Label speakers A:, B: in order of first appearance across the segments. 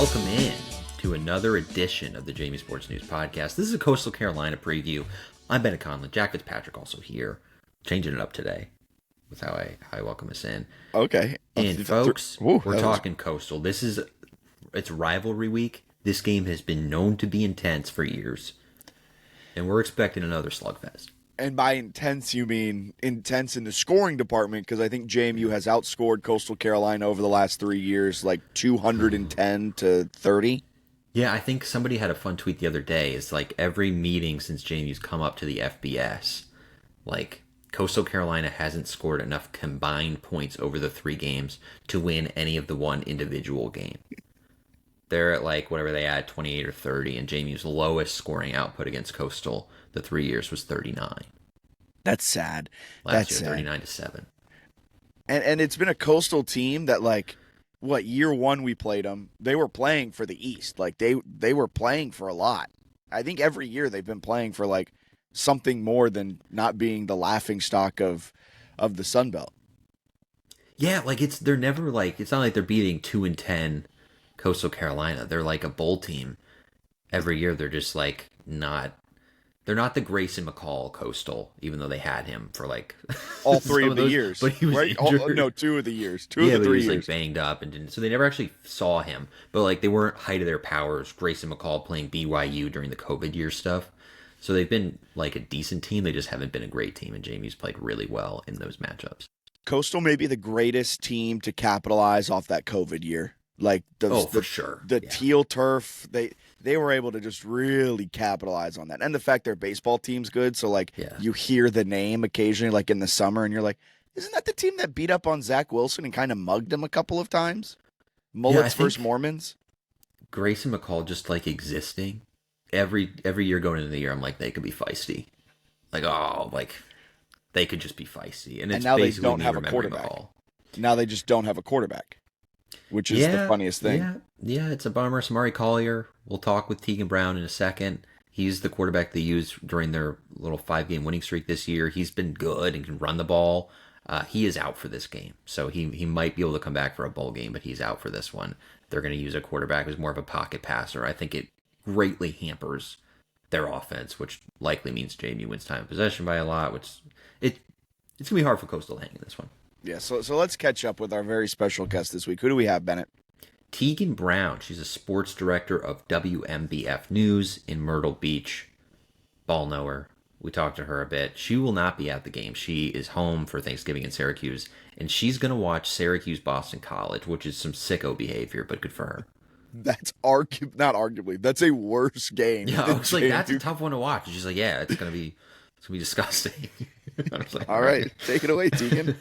A: Welcome in to another edition of the JMU Sports News Podcast. This is a Coastal Carolina preview. I'm Bennett Conlin. Jack Fitzpatrick also here. Changing it up today with how I welcome us in.
B: Okay.
A: And folks, we're talking Coastal. It's rivalry week. This game has been known to be intense for years. And we're expecting another slugfest.
B: And by intense, you mean intense in the scoring department, because I think JMU has outscored Coastal Carolina over the last 3 years, like 210 to 30.
A: Yeah, I think somebody had a fun tweet the other day. It's like every meeting since JMU's come up to the FBS, like Coastal Carolina hasn't scored enough combined points over the 3 games to win any of the one individual game. They're at like whatever they had, 28 or 30, and JMU's lowest scoring output against Coastal the 3 years was 39.
B: That's sad.
A: Last year, 39-7.
B: And it's been a Coastal team that, like, year one we played them, they were playing for the East. Like, they were playing for a lot. I think every year they've been playing for, like, something more than not being the laughingstock of the Sun Belt.
A: Yeah, like, they're never, like, it's not like they're beating 2-10 Coastal Carolina. They're like a bowl team. Every year they're just, like, they're not the Grayson McCall Coastal, even though they had him for like
B: all 3 of the years.
A: But he was
B: right? 2 of the years. Two of the 3 years.
A: He was like banged up and didn't. So they never actually saw him. But like they weren't height of their powers. Grayson McCall playing BYU during the COVID year stuff. So they've been like a decent team. They just haven't been a great team. And JMU's played really well in those matchups.
B: Coastal may be the greatest team to capitalize off that COVID year. Like
A: for sure.
B: The teal turf, they were able to just really capitalize on that. And the fact their baseball team's good, so like you hear the name occasionally like in the summer and you're like, isn't that the team that beat up on Zach Wilson and kind of mugged him a couple of times? Mullets versus Mormons?
A: Grayson McCall just like existing. Every year going into the year, I'm like, they could be feisty. Like, they could just be feisty. And
B: now they don't have a quarterback. McCall. Now they just don't have a quarterback. Which is the funniest thing.
A: Yeah, it's a bummer. Samari Collier, we'll talk with Teagan Brown in a second. He's the quarterback they used during their little 5-game winning streak this year. He's been good and can run the ball. He is out for this game. So he might be able to come back for a bowl game, but he's out for this one. They're going to use a quarterback who's more of a pocket passer. I think it greatly hampers their offense, which likely means JMU wins time of possession by a lot, which it's going to be hard for Coastal to hang in this one.
B: Yeah, so let's catch up with our very special guest this week. Who do we have, Bennett?
A: Teagan Brown. She's a sports director of WMBF News in Myrtle Beach. Ball knower. We talked to her a bit. She will not be at the game. She is home for Thanksgiving in Syracuse, and she's going to watch Syracuse-Boston College, which is some sicko behavior, but good for her.
B: That's not arguably. That's a worse game.
A: Yeah, I was like, that's a tough one to watch. And she's like, yeah, it's going to be disgusting. I was like,
B: all right, take it away, Teagan.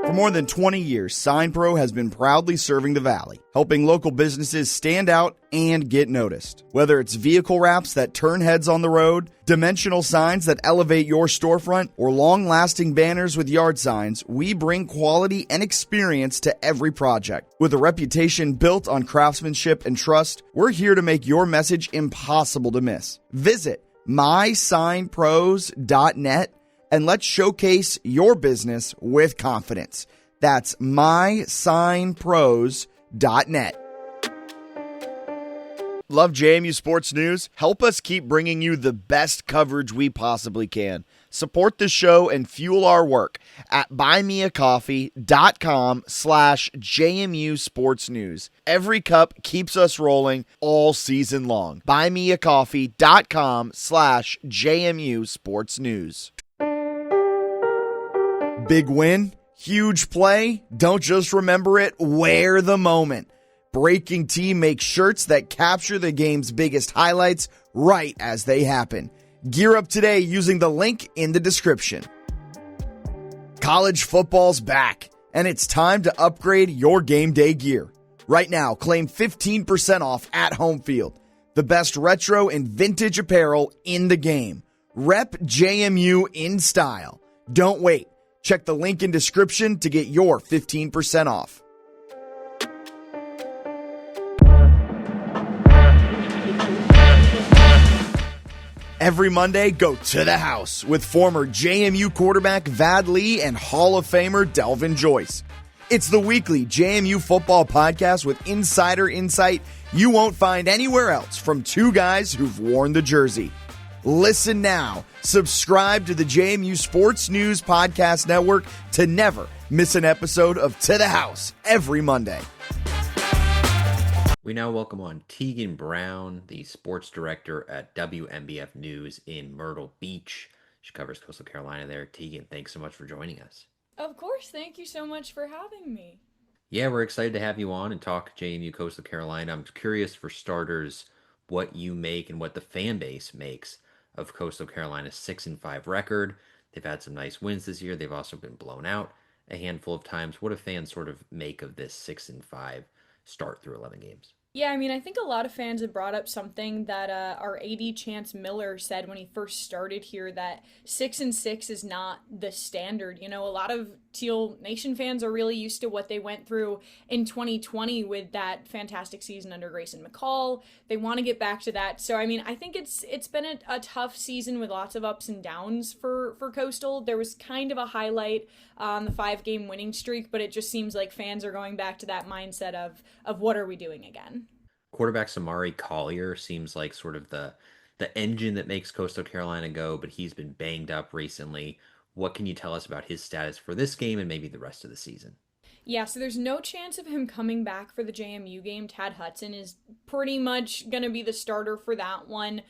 B: For more than 20 years, SignPro has been proudly serving the Valley, helping local businesses stand out and get noticed. Whether it's vehicle wraps that turn heads on the road, dimensional signs that elevate your storefront, or long-lasting banners with yard signs, we bring quality and experience to every project. With a reputation built on craftsmanship and trust, we're here to make your message impossible to miss. Visit mysignpros.net and let's showcase your business with confidence. That's mysignpros.net. Love JMU Sports News? Help us keep bringing you the best coverage we possibly can. Support the show and fuel our work at buymeacoffee.com/JMU Sports News. Every cup keeps us rolling all season long. Buymeacoffee.com/JMU Sports News. Big win, huge play. Don't just remember it, wear the moment. Breaking Tea makes shirts that capture the game's biggest highlights right as they happen. Gear up today using the link in the description. College football's back, and it's time to upgrade your game day gear. Right now, claim 15% off at Home Field. The best retro and vintage apparel in the game. Rep JMU in style. Don't wait. Check the link in description to get your 15% off. Every Monday, go to the house with former JMU quarterback Vad Lee and Hall of Famer Delvin Joyce. It's the weekly JMU football podcast with insider insight you won't find anywhere else from two guys who've worn the jersey. Listen now. Subscribe to the JMU Sports News Podcast Network to never miss an episode of To the House every Monday.
A: We now welcome on Teagan Brown, the sports director at WMBF News in Myrtle Beach. She covers Coastal Carolina there. Teagan, thanks so much for joining us.
C: Of course. Thank you so much for having me.
A: Yeah, we're excited to have you on and talk JMU Coastal Carolina. I'm curious, for starters, what you make and what the fan base makes of Coastal Carolina's 6-5 record. They've had some nice wins this year. They've also been blown out a handful of times. What do fans sort of make of this 6-5 start through 11 games?
C: Yeah, I mean, I think a lot of fans have brought up something that our AD Chance Miller said when he first started here, that 6-6 is not the standard. You know, a lot of Teal Nation fans are really used to what they went through in 2020 with that fantastic season under Grayson McCall. They want to get back to that. So, I mean, I think it's been a tough season with lots of ups and downs for Coastal. There was kind of a highlight on the 5-game winning streak, but it just seems like fans are going back to that mindset of what are we doing again?
A: Quarterback Samari Collier seems like sort of the engine that makes Coastal Carolina go, but he's been banged up recently. What can you tell us about his status for this game and maybe the rest of the season?
C: Yeah, so there's no chance of him coming back for the JMU game. Tad Hudson is pretty much going to be the starter for that one.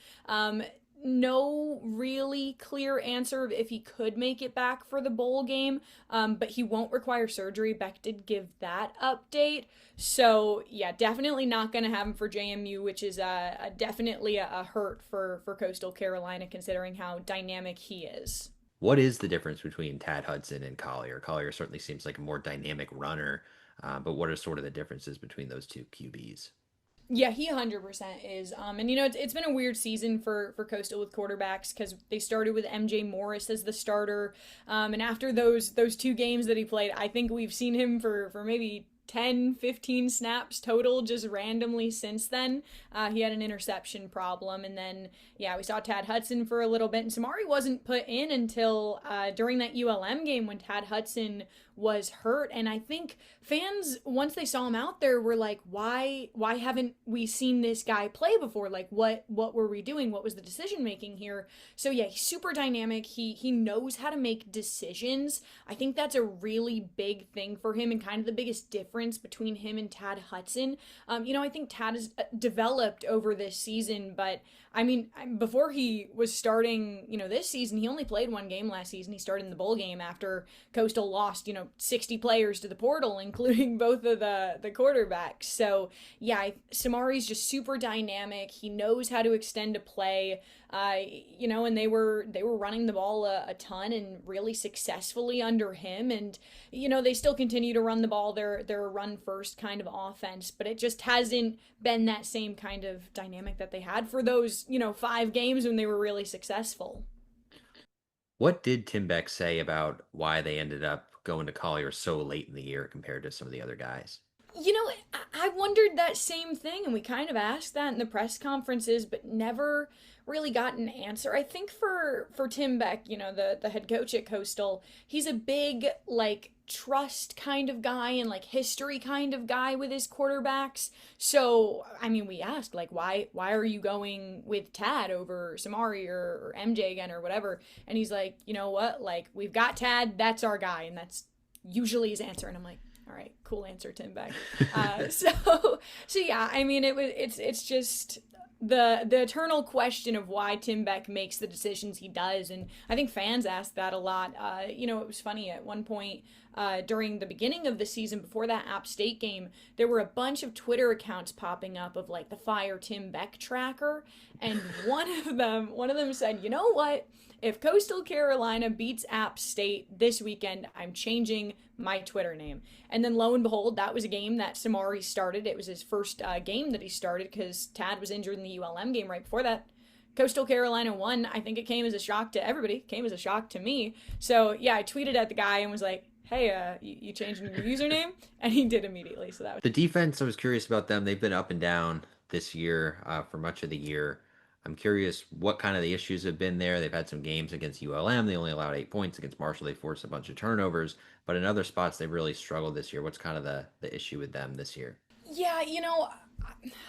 C: No really clear answer of if he could make it back for the bowl game, but he won't require surgery. Beck did give that update. So, yeah, definitely not going to have him for JMU, which is definitely a hurt for Coastal Carolina, considering how dynamic he is.
A: What is the difference between Tad Hudson and Collier? Collier certainly seems like a more dynamic runner, but what are sort of the differences between those two QBs?
C: Yeah, he 100% is. And, you know, it's been a weird season for Coastal with quarterbacks because they started with MJ Morris as the starter. And after those 2 games that he played, I think we've seen him for maybe 10, 15 snaps total just randomly since then. He had an interception problem. And then, yeah, we saw Tad Hudson for a little bit. And Samari wasn't put in until during that ULM game when Tad Hudson was hurt. And I think fans, once they saw him out there, were like, why haven't we seen this guy play before? Like, what were we doing? What was the decision making here? So yeah, he's super dynamic. He knows how to make decisions. I think that's a really big thing for him and kind of the biggest difference between him and Tad Hudson. You know, I think Tad has developed over this season, but I mean, before he was starting, you know, this season, he only played 1 game last season. He started in the bowl game after Coastal lost, you know, 60 players to the portal, including both of the quarterbacks. So, yeah, Samari's just super dynamic. He knows how to extend a play, you know, and they were running the ball a ton and really successfully under him. And, you know, they still continue to run the ball. They're a run-first kind of offense, but it just hasn't been that same kind of dynamic that they had for those, you know, 5 games when they were really successful.
A: What did Tim Beck say about why they ended up going to Collier so late in the year compared to some of the other guys?
C: You know, I wondered that same thing, and we kind of asked that in the press conferences, but never really got an answer. I think for Tim Beck, you know, the head coach at Coastal, he's a big, like, trust kind of guy and, like, history kind of guy with his quarterbacks. So, I mean, we asked, like, why are you going with Tad over Samari or MJ again or whatever? And he's like, you know what? Like, we've got Tad, that's our guy, and that's usually his answer. And I'm like, all right, cool answer, Tim Beck. So yeah, I mean, it's just the eternal question of why Tim Beck makes the decisions he does, and I think fans ask that a lot. You know, it was funny at one point during the beginning of the season before that App State game, there were a bunch of Twitter accounts popping up of like the Fire Tim Beck tracker, and one of them said, you know what? If Coastal Carolina beats App State this weekend, I'm changing my Twitter name. And then lo and behold, that was a game that Samari started. It was his first game that he started because Tad was injured in the ULM game right before that. Coastal Carolina won. I think it came as a shock to everybody. It came as a shock to me. So yeah, I tweeted at the guy and was like, hey, you changing your username? And he did immediately. So that was
A: the defense. I was curious about them. They've been up and down this year for much of the year. I'm curious what kind of the issues have been there. They've had some games against ULM. They only allowed 8 points. Against Marshall, they forced a bunch of turnovers. But in other spots, they've really struggled this year. What's kind of the issue with them this year?
C: Yeah,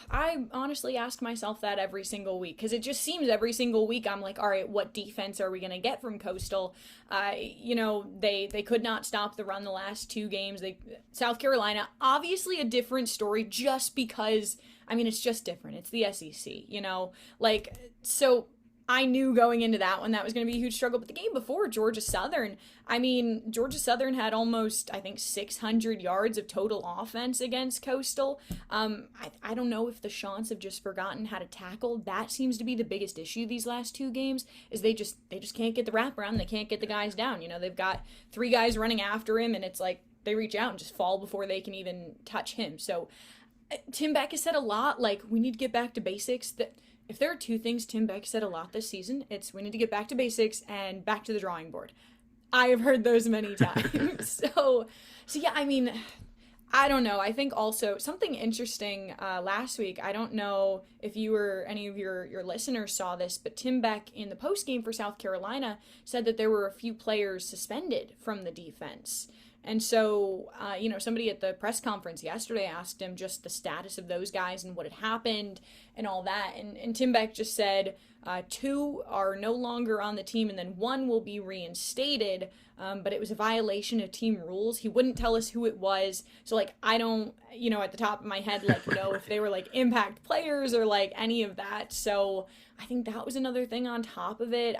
C: I honestly ask myself that every single week because it just seems every single week I'm like, all right, what defense are we going to get from Coastal? They could not stop the run the last two games. South Carolina, obviously a different story just because, I mean, it's just different. It's the SEC, so I knew going into that one that was going to be a huge struggle. But the game before, Georgia Southern, I mean, Georgia Southern had almost, I think, 600 yards of total offense against Coastal. I don't know if the Chants have just forgotten how to tackle. That seems to be the biggest issue these last two games, is they just can't get the wraparound. They can't get the guys down. They've got three guys running after him, and it's like they reach out and just fall before they can even touch him. So Tim Beck has said a lot, like, we need to get back to basics. That if there are two things Tim Beck said a lot this season, it's we need to get back to basics and back to the drawing board. I have heard those many times. so yeah, I mean, I don't know. I think also something interesting last week, I don't know if you or any of your listeners saw this, but Tim Beck in the postgame for South Carolina said that there were a few players suspended from the defense. And so, somebody at the press conference yesterday asked him just the status of those guys and what had happened and all that. And Tim Beck just said two are no longer on the team and then one will be reinstated. But it was a violation of team rules. He wouldn't tell us who it was. So, I don't, at the top of my head, know if they were, impact players or, any of that. So I think that was another thing on top of it.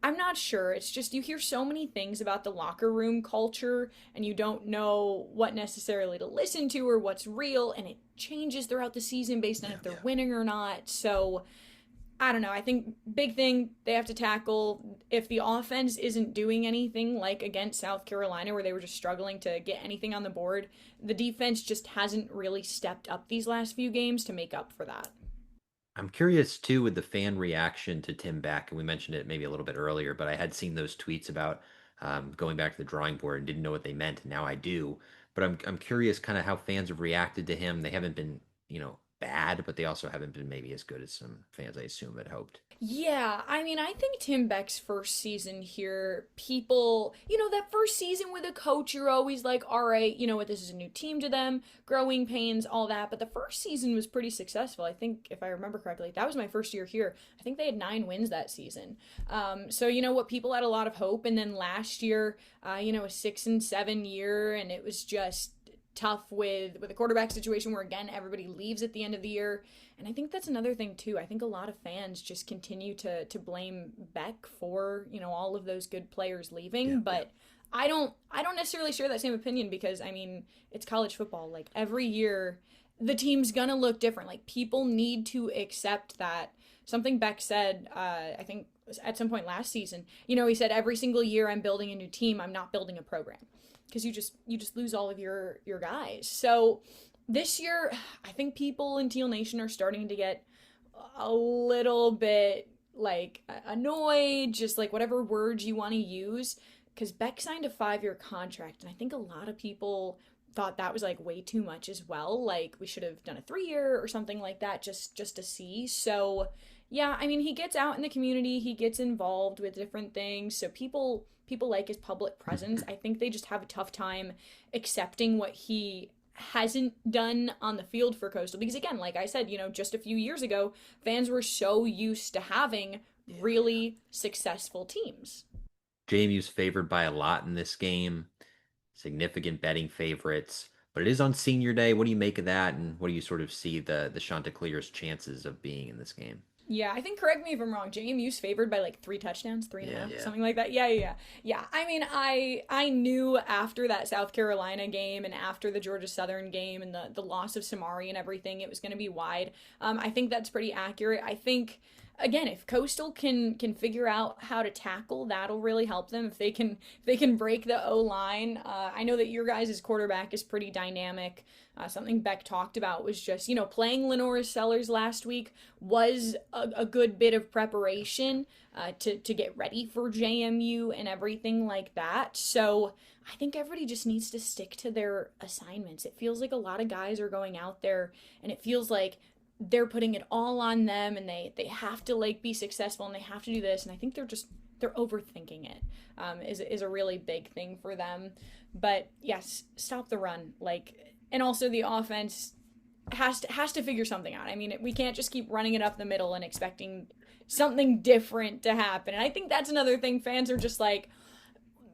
C: I'm not sure. It's just you hear so many things about the locker room culture and you don't know what necessarily to listen to or what's real, and it changes throughout the season based on if they're winning or not. So I don't know. I think big thing they have to tackle, if the offense isn't doing anything like against South Carolina where they were just struggling to get anything on the board, the defense just hasn't really stepped up these last few games to make up for that.
A: I'm curious too with the fan reaction to Tim Beck, and we mentioned it maybe a little bit earlier, but I had seen those tweets about going back to the drawing board and didn't know what they meant, and now I do. But I'm curious kind of how fans have reacted to him. They haven't been, bad, but they also haven't been maybe as good as some fans, I assume, had hoped.
C: Yeah, I mean, I think Tim Beck's first season here, people, that first season with a coach, you're always like, all right, this is a new team to them, growing pains, all that. But the first season was pretty successful. I think, if I remember correctly, that was my first year here. I think they had 9 wins that season. So, what, people had a lot of hope. And then last year, a 6-7 year, and it was just tough with a quarterback situation where, again, everybody leaves at the end of the year. And I think that's another thing too. I think a lot of fans just continue to blame Beck for, all of those good players leaving, but I don't necessarily share that same opinion because, I mean, it's college football. Every year the team's gonna look different. People need to accept that. Something Beck said, I think at some point last season, he said, every single year I'm building a new team, I'm not building a program. Because you just lose all of your guys. So this year, I think people in Teal Nation are starting to get a little bit annoyed, just whatever words you want to use. Because Beck signed a 5-year contract, and I think a lot of people thought that was way too much as well. We should have done a 3-year or something like that just to see. So yeah, I mean, he gets out in the community, he gets involved with different things, so people like his public presence. I think they just have a tough time accepting what he hasn't done on the field for Coastal. Because again, like I said, just a few years ago, fans were so used to having really successful teams.
A: JMU's favored by a lot in this game, significant betting favorites, but it is on senior day. What do you make of that, and what do you sort of see the Chanticleer's chances of being in this game?
C: Yeah, I think, correct me if I'm wrong, JMU's favored by 3 touchdowns, 3.5, something like that. Yeah. I mean, I knew after that South Carolina game and after the Georgia Southern game and the loss of Samari and everything, it was going to be wide. I think that's pretty accurate. I think, again, if Coastal can figure out how to tackle, that'll really help them. If they can break the O-line. I know that your guys' quarterback is pretty dynamic. Something Beck talked about was just, playing Lenora Sellers last week was a good bit of preparation to get ready for JMU and everything like that. So I think everybody just needs to stick to their assignments. It feels like a lot of guys are going out there, and it feels like they're putting it all on them, and they have to like be successful, and they have to do this, and I think they're overthinking it. Is a really big thing for them. But yes, stop the run, like, and also the offense has to figure something out. I mean, we can't just keep running it up the middle and expecting something different to happen. And I think that's another thing. Fans are just like,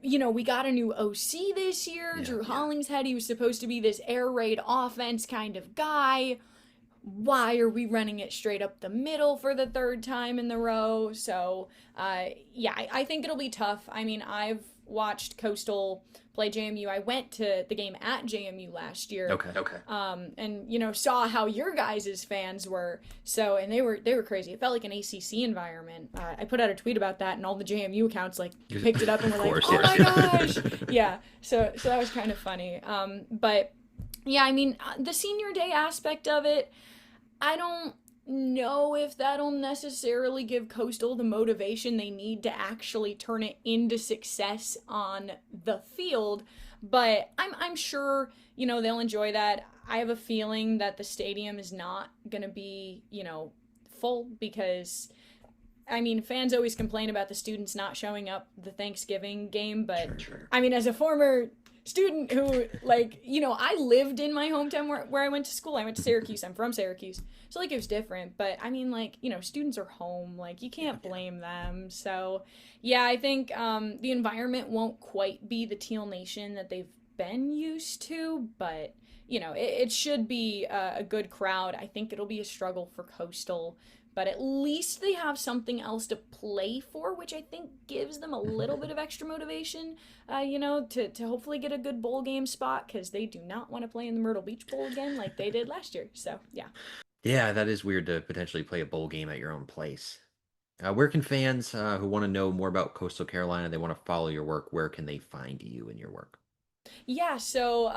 C: we got a new OC this year.
A: Yeah,
C: Drew Hollingshead, he was supposed to be this air raid offense kind of guy. Why are we running it straight up the middle for the third time in the row? So, I think it'll be tough. I mean, I've watched Coastal play JMU. I went to the game at JMU last year.
A: Okay.
C: And saw how your guys' fans were. So, and they were crazy. It felt like an ACC environment. I put out a tweet about that, and all the JMU accounts like picked it up and were like, "Oh my gosh!" Yeah. So that was kind of funny. But yeah, I mean, the senior day aspect of it, I don't know if that'll necessarily give Coastal the motivation they need to actually turn it into success on the field, but I'm sure, they'll enjoy that. I have a feeling that the stadium is not going to be, full because, I mean, fans always complain about the students not showing up the Thanksgiving game, but
A: Sure.
C: I mean, as a former student who, I lived in my hometown where I went to school. I went to Syracuse. I'm from Syracuse. So, it was different. But, I mean, students are home. You can't blame them. So, yeah, I think the environment won't quite be the Teal Nation that they've been used to. But, it should be a good crowd. I think it'll be a struggle for Coastal. But at least they have something else to play for, which I think gives them a little bit of extra motivation, to hopefully get a good bowl game spot, because they do not want to play in the Myrtle Beach Bowl again like they did last year. So, yeah.
A: Yeah, that is weird to potentially play a bowl game at your own place. Where can fans who want to know more about Coastal Carolina, they want to follow your work, where can they find you and your work?
C: Yeah, so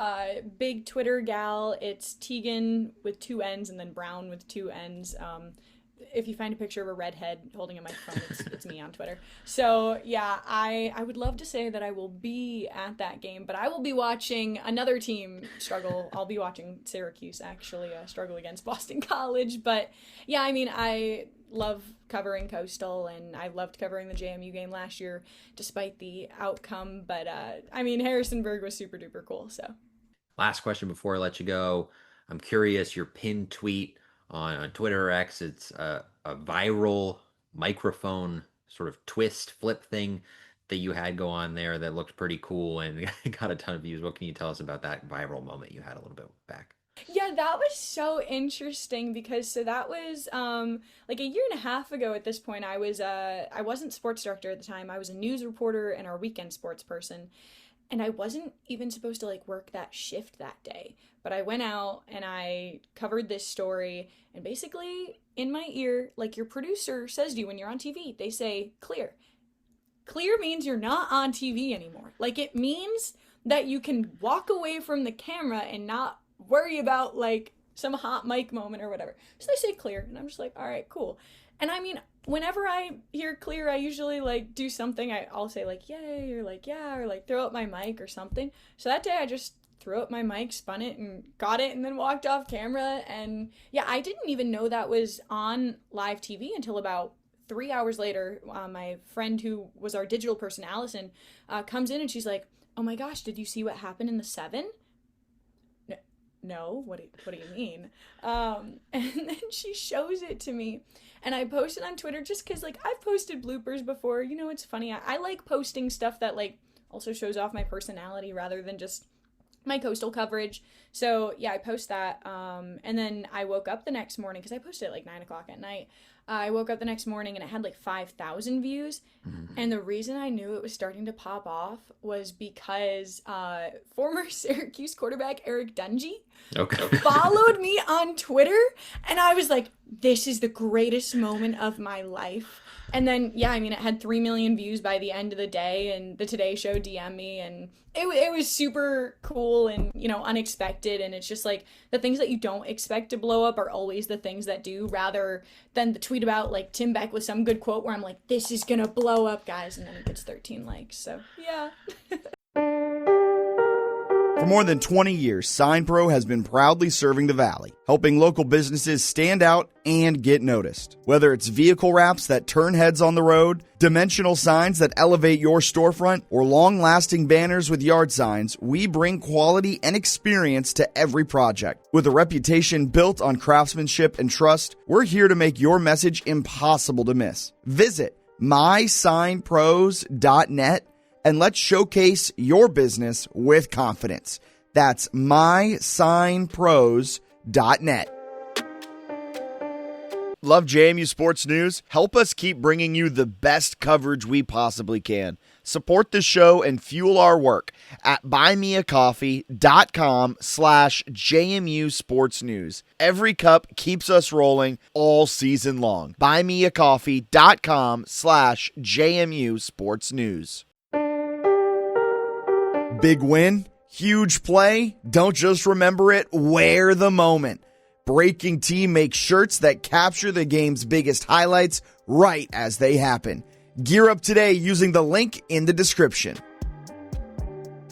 C: big Twitter gal, it's Teagan with 2 N's and then Brown with 2 N's. If you find a picture of a redhead holding a microphone, it's me on Twitter. So, yeah, I would love to say that I will be at that game, but I will be watching another team struggle. I'll be watching Syracuse, actually, struggle against Boston College. But, yeah, I mean, I love covering Coastal, and I loved covering the JMU game last year, despite the outcome. But, I mean, Harrisonburg was super duper cool, so.
A: Last question before I let you go. I'm curious, your pinned tweet on Twitter or X, it's a viral microphone sort of twist flip thing that you had go on there that looked pretty cool and got a ton of views. What can you tell us about that viral moment you had a little bit back?
C: Yeah, that was so interesting because that was like a year and a half ago at this point. I wasn't sports director at the time. I was a news reporter and our weekend sports person. And I wasn't even supposed to work that shift that day. But I went out and I covered this story, and basically in my ear, your producer says to you when you're on TV, they say clear. Clear means you're not on TV anymore. It means that you can walk away from the camera and not worry about some hot mic moment or whatever. So they say clear, and I'm just like, all right, cool. And I mean, whenever I hear clear, I usually do something. I'll say yay, or yeah, or throw up my mic or something. So that day I just threw up my mic, spun it and got it, and then walked off camera. And yeah, I didn't even know that was on live TV until about 3 hours later. My friend who was our digital person, Allison, comes in and she's like, oh my gosh, did you see what happened in the 7? No, what do you mean? And then she shows it to me, and I posted on Twitter just because I've posted bloopers before. It's funny. I like posting stuff that also shows off my personality rather than just my Coastal coverage. So yeah, I post that. And then I woke up the next morning because I posted at 9 o'clock at night. I woke up the next morning and it had 5,000 views. Mm-hmm. And the reason I knew it was starting to pop off was because former Syracuse quarterback Eric Dungy followed me on Twitter. And I was like, this is the greatest moment of my life. And then, yeah, I mean, it had 3 million views by the end of the day, and the Today Show DM'd me, and it was super cool and, unexpected. And it's just the things that you don't expect to blow up are always the things that do, rather than the tweet about Tim Beck with some good quote where I'm like, this is gonna blow up, guys, and then it gets 13 likes. So yeah.
B: For For more than 20 years, SignPro has been proudly serving the Valley, helping local businesses stand out and get noticed. Whether it's vehicle wraps that turn heads on the road, dimensional signs that elevate your storefront, or long-lasting banners with yard signs, we bring quality and experience to every project. With a reputation built on craftsmanship and trust, we're here to make your message impossible to miss. Visit mysignpros.net and let's showcase your business with confidence. That's mysignpros.net. Love JMU Sports News? Help us keep bringing you the best coverage we possibly can. Support the show and fuel our work at buymeacoffee.com/JMU Sports News. Every cup keeps us rolling all season long. Buymeacoffee.com/JMU Sports News. Big win, huge play. Don't just remember it, wear the moment. Breaking Team makes shirts that capture the game's biggest highlights right as they happen. Gear up today using the link in the description.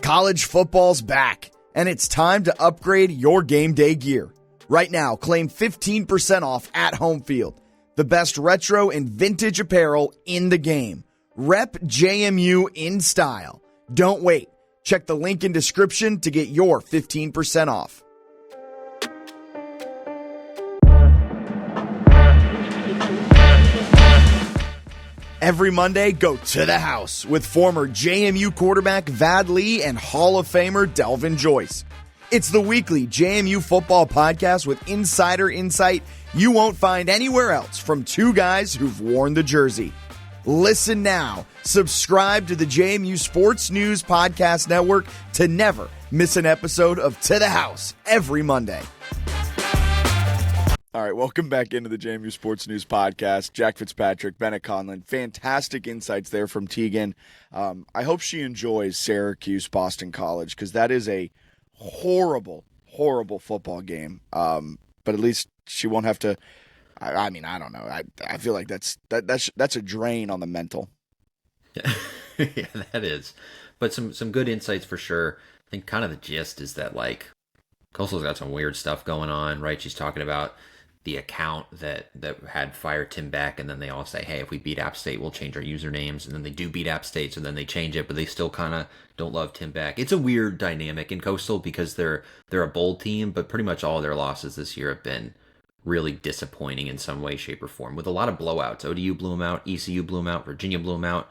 B: College football's back, and it's time to upgrade your game day gear. Right now, claim 15% off at Home Field. The best retro and vintage apparel in the game. Rep JMU in style. Don't wait. Check the link in description to get your 15% off. Every Monday, go to the house with former JMU quarterback Vad Lee and Hall of Famer Delvin Joyce. It's the weekly JMU football podcast with insider insight you won't find anywhere else from two guys who've worn the jersey. Listen now. Subscribe to the JMU Sports News Podcast Network to never miss an episode of To the House every Monday. All right, welcome back into the JMU Sports News Podcast. Jack Fitzpatrick, Bennett Conlin. Fantastic insights there from Teagan. I hope she enjoys Syracuse Boston College because that is a horrible, horrible football game. But at least she won't have to. I mean, I don't know. I feel like that's a drain on the mental.
A: Yeah, that is. But some good insights for sure. I think kind of the gist is that, like, Coastal's got some weird stuff going on, right? She's talking about the account that had fired Tim Beck, and then they all say, hey, if we beat App State, we'll change our usernames. And then they do beat App State, so then they change it, but they still kind of don't love Tim Beck. It's a weird dynamic in Coastal because they're a bold team, but pretty much all of their losses this year have been really disappointing in some way, shape, or form, with a lot of blowouts. ODU blew them out, ECU blew them out, Virginia blew them out,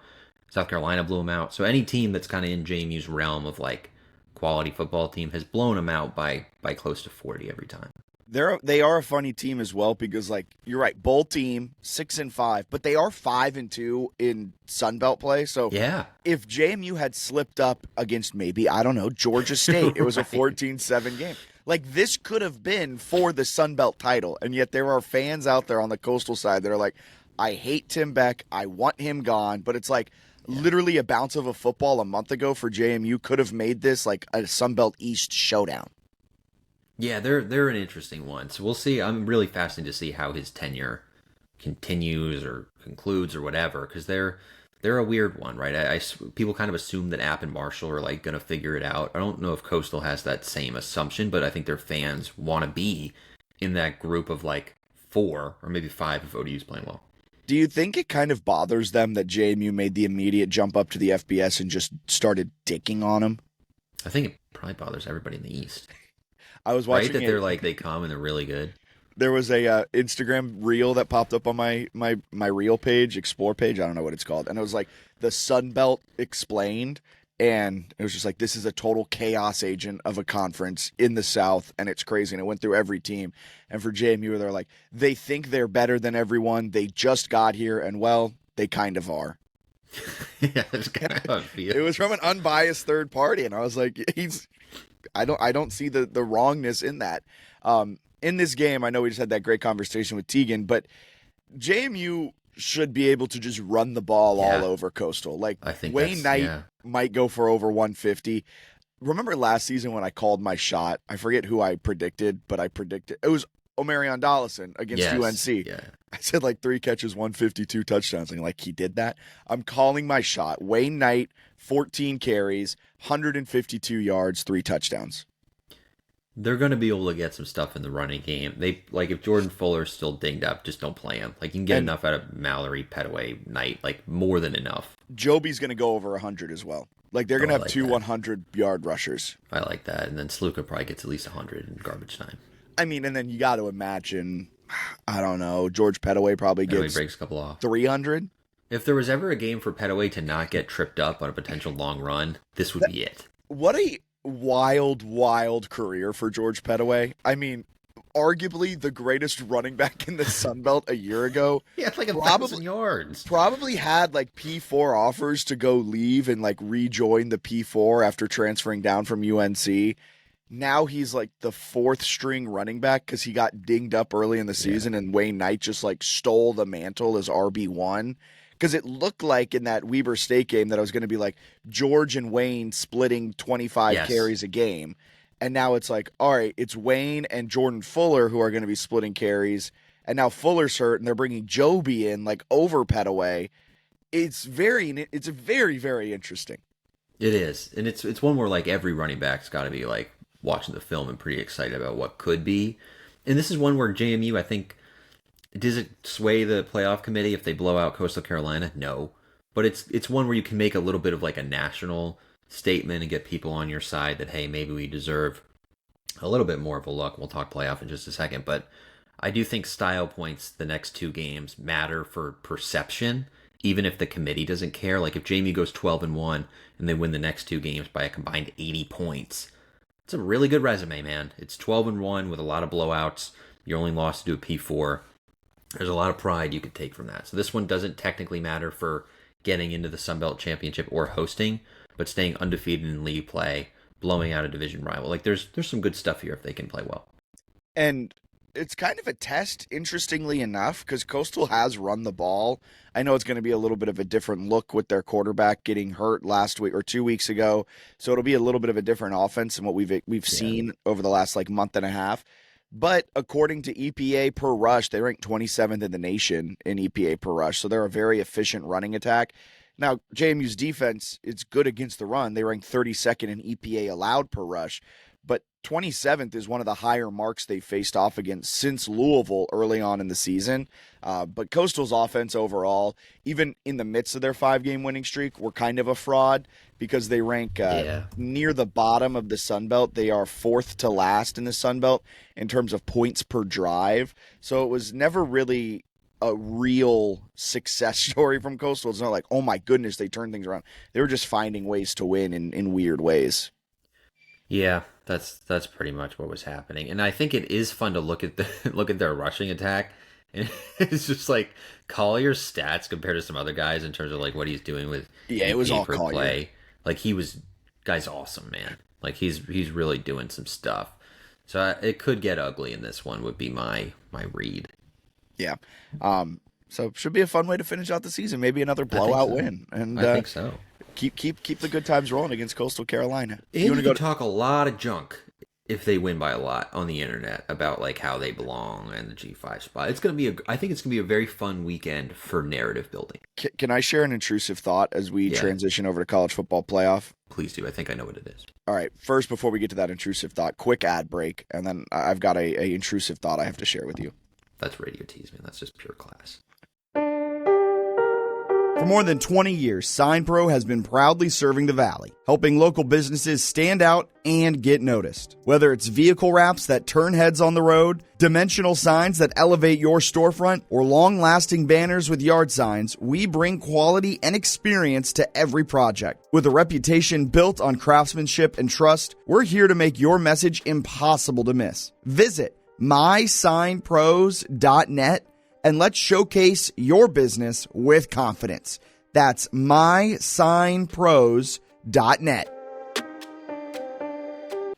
A: South Carolina blew them out. So any team that's kind of in JMU's realm of, like, quality football team has blown them out by close to 40 every time.
B: They are a funny team as well because, like, you're right, bowl team 6-5, but they are 5-2 in Sun Belt play. So
A: yeah,
B: if JMU had slipped up against maybe, I don't know, Georgia State, it was a
A: Right.
B: 14-7 game. Like, this could have been for the Sun Belt title, and yet there are fans out there on the Coastal side that are like, I hate Tim Beck, I want him gone, but it's like literally a bounce of a football a month ago for JMU could have made this like a Sun Belt East showdown.
A: Yeah, they're an interesting one. So we'll see. I'm really fascinated to see how his tenure continues or concludes or whatever, because they're a weird one, right? People kind of assume that App and Marshall are, like, going to figure it out. I don't know if Coastal has that same assumption, but I think their fans want to be in that group of, like, 4 or maybe 5 if ODU's playing well.
B: Do you think it kind of bothers them that JMU made the immediate jump up to the FBS and just started dicking on them?
A: I think it probably bothers everybody in the East.
B: I was watching
A: right, that they're like, they come and they're really good.
B: There was a Instagram reel that popped up on my reel page, explore page. I don't know what it's called. And it was like the Sun Belt explained. And it was just like, this is a total chaos agent of a conference in the South. And it's crazy. And it went through every team. And for JMU, they're like, they think they're better than everyone. They just got here. And, well, they kind of are.
A: Yeah, that's kind of how it feels.
B: It was from an unbiased third party. And I was like, I don't see the wrongness in that. In this game, I know we just had that great conversation with Teagan, but JMU should be able to just run the ball all over Coastal. Like,
A: I think
B: Wayne Knight might go for over 150. Remember last season when I called my shot? I forget who I predicted, but I predicted it was Omarion Dollison against UNC.
A: Yeah.
B: I said like 3 catches, 152 touchdowns. And like, he did that. I'm calling my shot. Wayne Knight, 14 carries, 152 yards, 3 touchdowns.
A: They're going to be able to get some stuff in the running game. They like if Jordan Fuller's still dinged up, just don't play him. Like you can get enough out of Mallory, Petaway, Knight, like more than enough.
B: Joby's going to go over 100 as well. Like they're going to have 2 100-yard rushers.
A: I like that. And then Sluka probably gets at least 100 in garbage time.
B: I mean, and then you got to imagine, I don't know, George Petaway probably gets
A: breaks a couple off.
B: 300.
A: If there was ever a game for Petaway to not get tripped up on a potential long run, this would be it.
B: What a wild career for George Petaway. I mean, arguably the greatest running back in the Sun Belt a year ago.
A: Yeah, it's like 1,000 yards.
B: Probably had like P4 offers to go leave and like rejoin the P4 after transferring down from UNC. Now he's like the 4th string running back because he got dinged up early in the season and Wayne Knight just like stole the mantle as RB1. Because it looked like in that Weber State game that I was going to be like George and Wayne splitting 25 carries a game. And now it's like, all right, it's Wayne and Jordan Fuller who are going to be splitting carries. And now Fuller's hurt and they're bringing Joby in like over Petaway. It's very, very interesting.
A: It is. And it's one where like every running back's got to be like watching the film and pretty excited about what could be. And this is one where JMU, I think, does it sway the playoff committee if they blow out Coastal Carolina? No. But it's one where you can make a little bit of like a national statement and get people on your side that, hey, maybe we deserve a little bit more of a look. We'll talk playoff in just a second. But I do think style points the next 2 games matter for perception, even if the committee doesn't care. Like if JMU goes 12-1 and they win the next 2 games by a combined 80 points, it's a really good resume, man. It's 12-1 with a lot of blowouts. You only lost to a P4. There's a lot of pride you could take from that. So this one doesn't technically matter for getting into the Sun Belt Championship or hosting, but staying undefeated in league play, blowing out a division rival. Like there's some good stuff here if they can play well.
B: And it's kind of a test, interestingly enough, because Coastal has run the ball. I know it's going to be a little bit of a different look with their quarterback getting hurt last week or 2 weeks ago. So it'll be a little bit of a different offense than what we've seen over the last like month and a half. But according to EPA per rush, they rank 27th in the nation in EPA per rush. So they're a very efficient running attack. Now, JMU's defense, it's good against the run. They rank 32nd in EPA allowed per rush. But 27th is one of the higher marks they faced off against since Louisville early on in the season. But Coastal's offense overall, even in the midst of their 5-game winning streak, were kind of a fraud because they rank near the bottom of the Sun Belt. They are 4th to last in the Sun Belt in terms of points per drive. So it was never really a real success story from Coastal. It's not like, oh my goodness, they turned things around. They were just finding ways to win in weird ways.
A: Yeah, that's pretty much what was happening. And I think it is fun to look at their rushing attack. And it's just like Collier's stats compared to some other guys in terms of like what he's doing with
B: it was all
A: per
B: Collier.
A: play. Like guy's awesome, man. Like he's really doing some stuff. So it could get ugly in this one would be my read.
B: Yeah. So it should be a fun way to finish out the season. Maybe another blowout win. And
A: I think so.
B: Keep the good times rolling against Coastal Carolina.
A: And you can talk a lot of junk if they win by a lot on the internet about like how they belong and the G5 spot. I think it's gonna be a very fun weekend for narrative building.
B: Can I share an intrusive thought as we transition over to college football playoff?
A: Please do. I think I know what it is.
B: All right. First, before we get to that intrusive thought, quick ad break, and then I've got a intrusive thought I have to share with you.
A: That's radio tease, man. That's just pure class.
B: For more than 20 years, SignPro has been proudly serving the Valley, helping local businesses stand out and get noticed. Whether it's vehicle wraps that turn heads on the road, dimensional signs that elevate your storefront, or long-lasting banners with yard signs, we bring quality and experience to every project. With a reputation built on craftsmanship and trust, we're here to make your message impossible to miss. Visit mysignpros.net and let's showcase your business with confidence. That's mysignpros.net.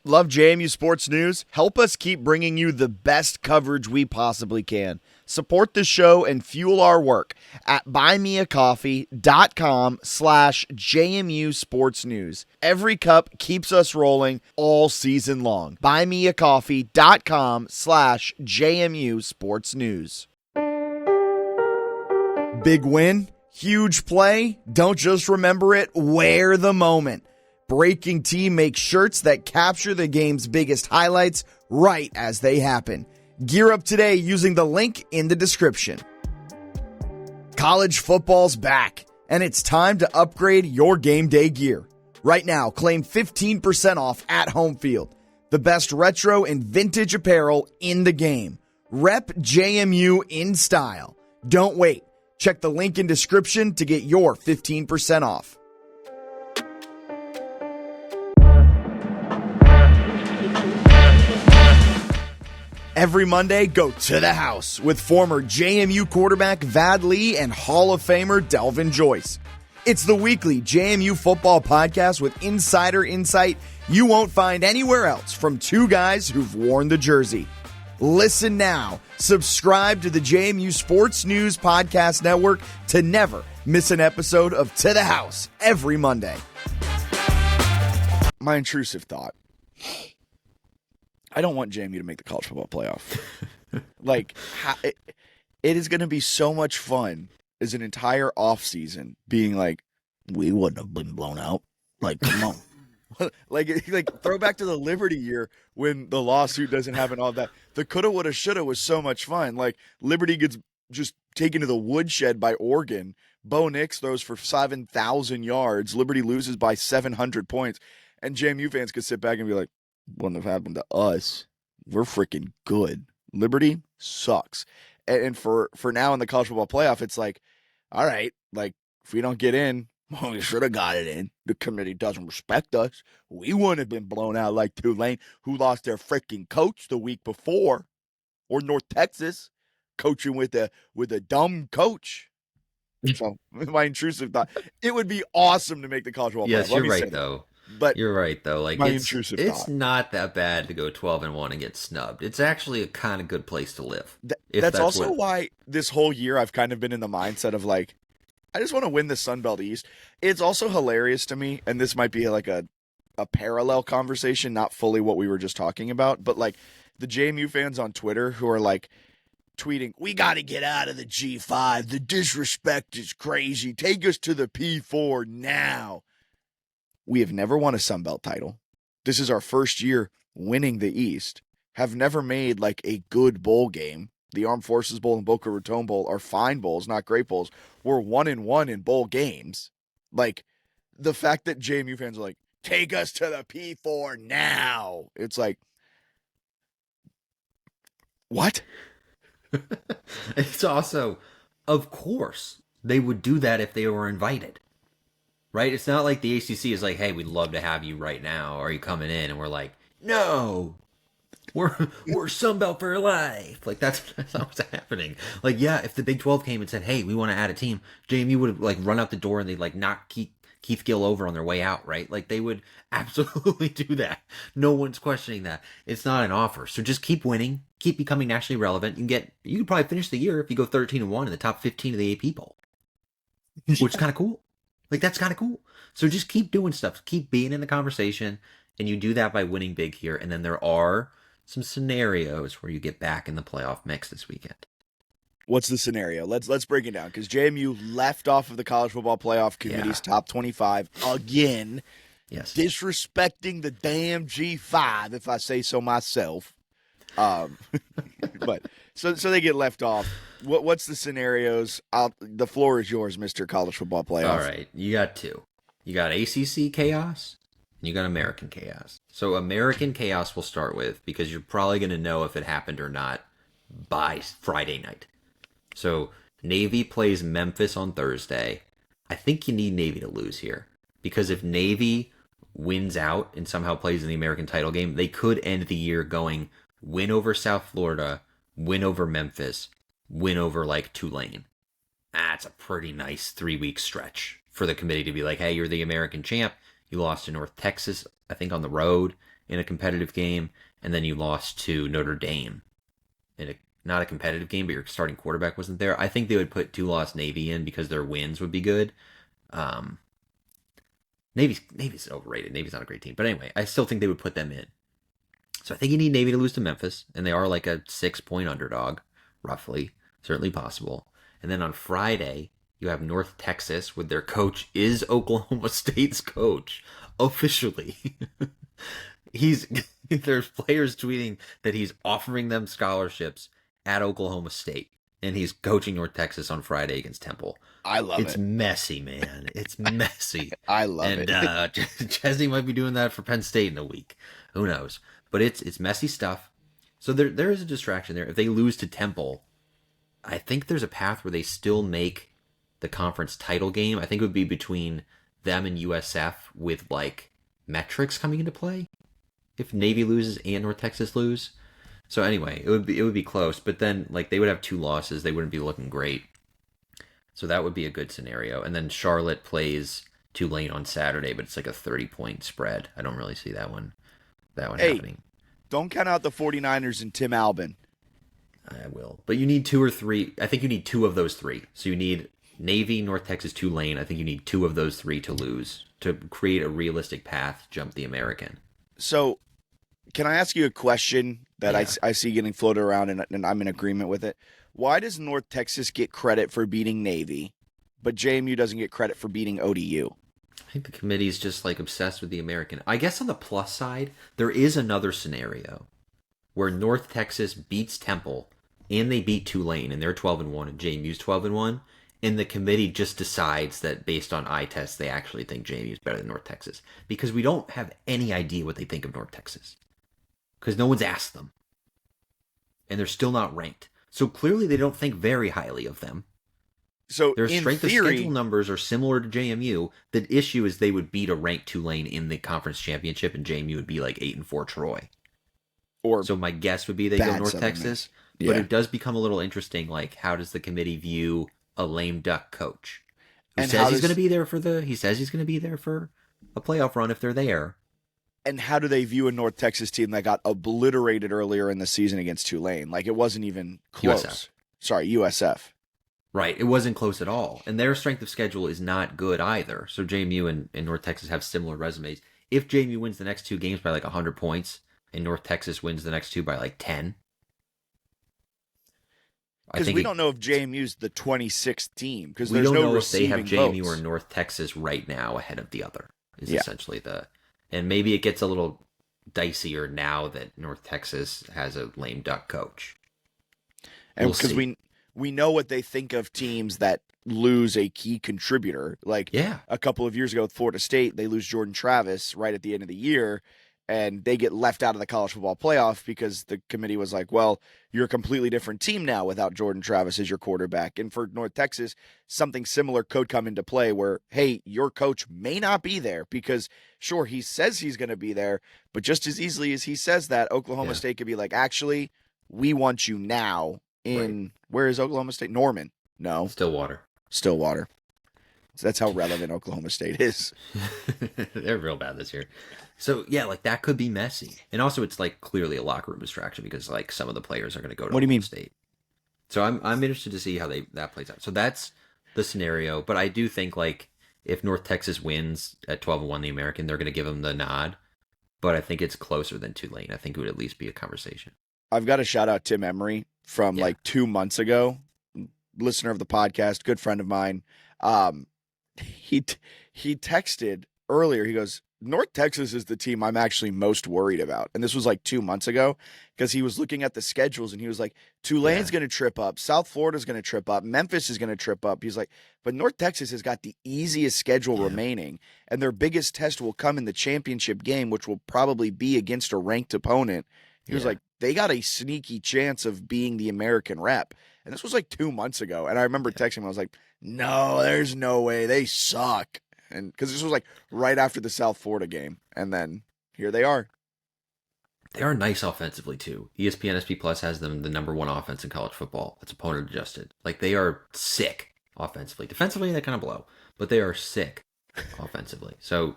B: Love JMU Sports News? Help us keep bringing you the best coverage we possibly can. Support the show and fuel our work at buymeacoffee.com/JMU Sports News. Every cup keeps us rolling all season long. Buymeacoffee.com/JMU Sports News. Big win, huge play. Don't just remember it, wear the moment. Breaking Tea makes shirts that capture the game's biggest highlights right as they happen. Gear up today using the link in the description. College football's back, and it's time to upgrade your game day gear. Right now, claim 15% off at Home Field. The best retro and vintage apparel in the game. Rep JMU in style. Don't wait. Check the link in description to get your 15% off. Every Monday, go to the house with former JMU quarterback Vad Lee and Hall of Famer Delvin Joyce. It's the weekly JMU football podcast with insider insight you won't find anywhere else from two guys who've worn the jersey. Listen now. Subscribe to the JMU Sports News Podcast Network to never miss an episode of To the House every Monday. My intrusive thought. I don't want JMU to make the college football playoff. It is going to be so much fun as an entire offseason being like, we wouldn't have been blown out. Like, come on. like throw back to the Liberty year when the lawsuit doesn't happen, all that. The coulda, woulda, shoulda was so much fun. Like, Liberty gets just taken to the woodshed by Oregon. Bo Nix throws for 7,000 yards. Liberty loses by 700 points. And JMU fans could sit back and be like, wouldn't have happened to us. We're freaking good. Liberty sucks. And for now in the college football playoff, it's like, all right, like, if we don't get in, well, we should have got it in. The committee doesn't respect us. We wouldn't have been blown out like Tulane, who lost their freaking coach the week before, or North Texas, coaching with a dumb coach. So my intrusive thought, it would be awesome to make the college football playoff.
A: Yes, you're right, though.
B: But
A: you're right, though. Like, it's not that bad to go 12-1 and get snubbed. It's actually a kind of good place to live.
B: That's also why this whole year I've kind of been in the mindset of like, I just want to win the Sun Belt East. It's also hilarious to me, and this might be like a parallel conversation, not fully what we were just talking about, but like the JMU fans on Twitter who are like tweeting, we got to get out of the G5. The disrespect is crazy. Take us to the P4 now. We have never won a Sun Belt title. This is our first year winning the East. Have never made like a good bowl game. The Armed Forces Bowl and Boca Raton Bowl are fine bowls, not great bowls. We're 1-1 in bowl games. Like, the fact that JMU fans are like, take us to the P4 now. It's like, what?
A: It's also, of course, they would do that if they were invited. Right? It's not like the ACC is like, hey, we'd love to have you right now. Are you coming in? And we're like, no, we're Sunbelt for life. Like, that's not what's happening. Like, yeah, if the Big 12 came and said, hey, we want to add a team, JMU would have like run out the door and they'd like knock Keith Gill over on their way out, right? Like, they would absolutely do that. No one's questioning that. It's not an offer. So just keep winning, keep becoming nationally relevant. You could probably finish the year if you go 13-1 in the top 15 of the AP poll, which is kind of cool. Like, that's kind of cool. So just keep doing stuff. Keep being in the conversation. And you do that by winning big here. And then there are some scenarios where you get back in the playoff mix this weekend.
B: What's the scenario? Let's break it down. Because JMU left off of the college football playoff committee's top 25 again.
A: Yes.
B: Disrespecting the damn G5, if I say so myself. But so they get left off. What's the scenarios? The floor is yours, Mr. College Football Playoff.
A: All right, you got two. You got ACC chaos, and you got American chaos. So American chaos we'll start with because you're probably going to know if it happened or not by Friday night. So Navy plays Memphis on Thursday. I think you need Navy to lose here because if Navy wins out and somehow plays in the American title game, they could end the year going win over South Florida, win over Memphis, win over like Tulane. That's a pretty nice 3-week stretch for the committee to be like, hey, you're the American champ. You lost to North Texas, I think on the road in a competitive game. And then you lost to Notre Dame in not a competitive game, but your starting quarterback wasn't there. I think they would put 2-loss Navy in because their wins would be good. Navy's overrated. Navy's not a great team. But anyway, I still think they would put them in. So I think you need Navy to lose to Memphis, and they are like a 6-point underdog, roughly. Certainly possible. And then on Friday, You have North Texas with their coach is Oklahoma State's coach officially. he's There's players tweeting that he's offering them scholarships at Oklahoma State, and he's coaching North Texas on Friday against Temple.
B: I love it.
A: It's messy, man. It's messy.
B: I love it.
A: And Chesney might be doing that for Penn State in a week. Who knows? But it's messy stuff. So there is a distraction there. If they lose to Temple, I think there's a path where they still make the conference title game. I think it would be between them and USF with like metrics coming into play. If Navy loses and North Texas lose. So anyway, it would be close, but then like they would have 2 losses, they wouldn't be looking great. So that would be a good scenario. And then Charlotte plays Tulane on Saturday, but it's like a 30-point spread. I don't really see that one happening.
B: Don't count out the 49ers and Tim Albin.
A: I will. But you need 2 or 3. I think you need 2 of those 3. So you need Navy, North Texas, Tulane. I think you need 2 of those 3 to lose to create a realistic path to jump the American.
B: So can I ask you a question that I see getting floated around, and I'm in agreement with it? Why does North Texas get credit for beating Navy, but JMU doesn't get credit for beating ODU?
A: I think the committee's just like obsessed with the American. I guess on the plus side, there is another scenario where North Texas beats Temple and they beat Tulane and they're 12-1 and JMU's 12-1, and the committee just decides that based on eye tests they actually think JMU is better than North Texas, because we don't have any idea what they think of North Texas because no one's asked them and they're still not ranked. So clearly they don't think very highly of them.
B: So
A: their
B: in
A: strength
B: theory,
A: of schedule numbers are similar to JMU. The issue is they would beat a ranked Tulane in the conference championship, and JMU would be like 8-4 Troy. So my guess would be they go North Texas. Yeah. But it does become a little interesting. Like, how does the committee view a lame duck coach who says he's going to be there for he says he's going to be there for a playoff run if they're there?
B: And how do they view a North Texas team that got obliterated earlier in the season against Tulane? Like, it wasn't even close.
A: USF.
B: Sorry, USF.
A: Right, it wasn't close at all. And their strength of schedule is not good either. So JMU and North Texas have similar resumes. If JMU wins the next 2 games by like 100 points and North Texas wins the next 2 by like 10.
B: Because we don't know if JMU's the 26th team. Because
A: we
B: there's
A: don't
B: no
A: know if they have JMU
B: votes.
A: or North Texas right now ahead of the other. Is essentially and maybe it gets a little dicier now that North Texas has a lame duck coach.
B: And because we know what they think of teams that lose a key contributor. Like a couple of years ago with Florida State, they lose Jordan Travis right at the end of the year, and they get left out of the college football playoff because the committee was like, well, you're a completely different team now without Jordan Travis as your quarterback. And for North Texas, something similar could come into play where, hey, your coach may not be there because, sure, he says he's going to be there, but just as easily as he says that, Oklahoma State could be like, actually, we want you now in, where is Oklahoma State? Norman. No.
A: Stillwater.
B: So that's how relevant Oklahoma State is.
A: They're real bad this year. So, yeah, like that could be messy. And also it's like clearly a locker room distraction because like some of the players are going to go to Oklahoma State. So I'm interested to see how that plays out. So that's the scenario. But I do think like if North Texas wins at 12-1 the American, they're going to give them the nod. But I think it's closer than Tulane. I think it would at least be a conversation.
B: I've got to shout out Tim Emery from like 2 months ago. Listener of the podcast, good friend of mine. He texted earlier. He goes, North Texas is the team I'm actually most worried about. And this was like 2 months ago because he was looking at the schedules and he was like, Tulane's going to trip up. South Florida's going to trip up. Memphis is going to trip up. He's like, but North Texas has got the easiest schedule remaining. And their biggest test will come in the championship game, which will probably be against a ranked opponent. He was like, they got a sneaky chance of being the American rep. And this was like 2 months ago. And I remember texting him. I was like, no, there's no way. They suck. And because this was like right after the South Florida game. And then here they are.
A: They are nice offensively, too. ESPN SP Plus has them the number 1 offense in college football. That's opponent adjusted. Like, they are sick offensively. Defensively, they kind of blow. But they are sick offensively. So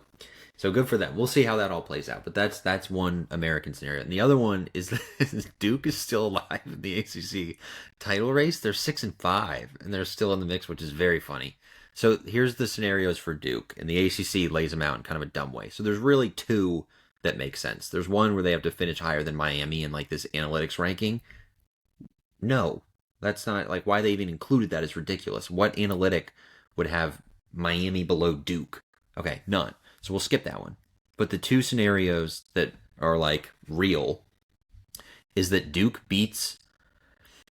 A: good for them. We'll see how that all plays out. But that's one American scenario. And the other one is Duke is still alive in the ACC title race. They're 6-5, and they're still in the mix, which is very funny. So here's the scenarios for Duke, and the ACC lays them out in kind of a dumb way. So there's really 2 that make sense. There's one where they have to finish higher than Miami in like this analytics ranking. No, That's not like why they even included that is ridiculous. What analytic would have Miami below Duke? Okay, none. So we'll skip that one. But the two scenarios that are like real is that Duke beats.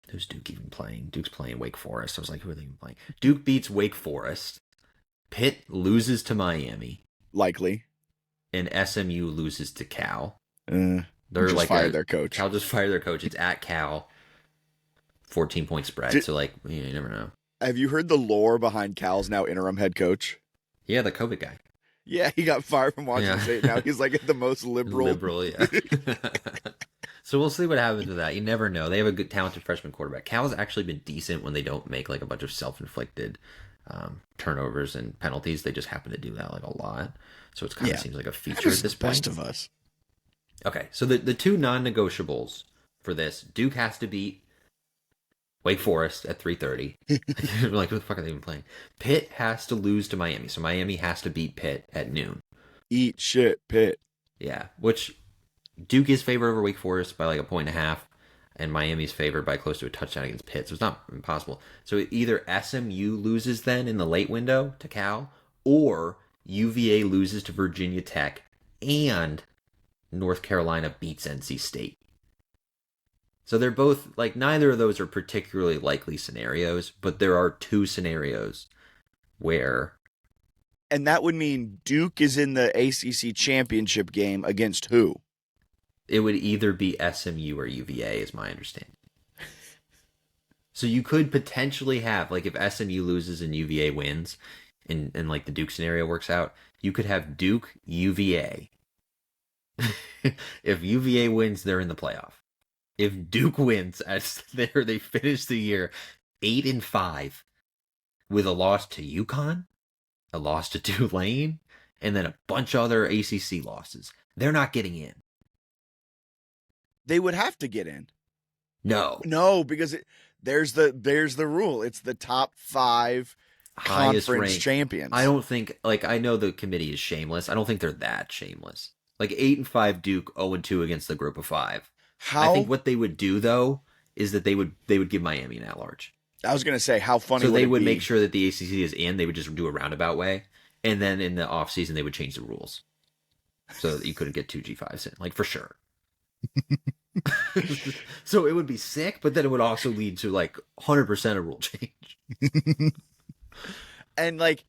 A: Who's Duke even playing? Duke's playing Wake Forest. I was like, who are they even playing? Duke beats Wake Forest. Pitt loses to Miami.
B: Likely.
A: And SMU loses to Cal.
B: They're
A: They're
B: just
A: like
B: fired their coach.
A: Cal just fired their coach. It's at Cal. 14-point spread. So like you never know.
B: Have you heard the lore behind Cal's now interim head coach?
A: Yeah, the COVID guy.
B: Yeah, he got fired from Washington State. Now he's like the most liberal.
A: Yeah. So we'll see what happens with that. You never know. They have a good, talented freshman quarterback. Cal's actually been decent when they don't make like a bunch of self-inflicted turnovers and penalties. They just happen to do that like a lot. So it kind of seems like a feature at this point.
B: Best of us.
A: Okay, so the two non-negotiables for this: Duke has to beat Wake Forest at 3:30. Like, who the fuck are they even playing? Pitt has to lose to Miami, so Miami has to beat Pitt at noon.
B: Eat shit, Pitt.
A: Yeah, which Duke is favored over Wake Forest by like 1.5, and Miami's favored by close to a touchdown against Pitt, so it's not impossible. So either SMU loses then in the late window to Cal, or UVA loses to Virginia Tech, and North Carolina beats NC State. So they're both, like, neither of those are particularly likely scenarios, but there are two scenarios where...
B: And that would mean Duke is in the ACC championship game against who?
A: It would either be SMU or UVA, is my understanding. So you could potentially have, like, if SMU loses and UVA wins, and like the Duke scenario works out, you could have Duke, UVA. If UVA wins, they're in the playoff. If Duke wins, as they finish the year 8-5 with a loss to UConn, a loss to Tulane, and then a bunch of other ACC losses, they're not getting in.
B: They would have to get in.
A: No,
B: because there's the rule. It's the top 5 conference champions.
A: I don't think, like, I know the committee is shameless. I don't think they're that shameless. Like 8-5 Duke, 0-2 against the group of 5. I think what they would do though is that they would give Miami an at-large.
B: I was gonna say, how funny.
A: So they would make sure that the ACC is in. They would just do a roundabout way, and then in the off season they would change the rules so that you couldn't get 2 G5s in, like, for sure. So it would be sick, but then it would also lead to like 100% a rule change.
B: And like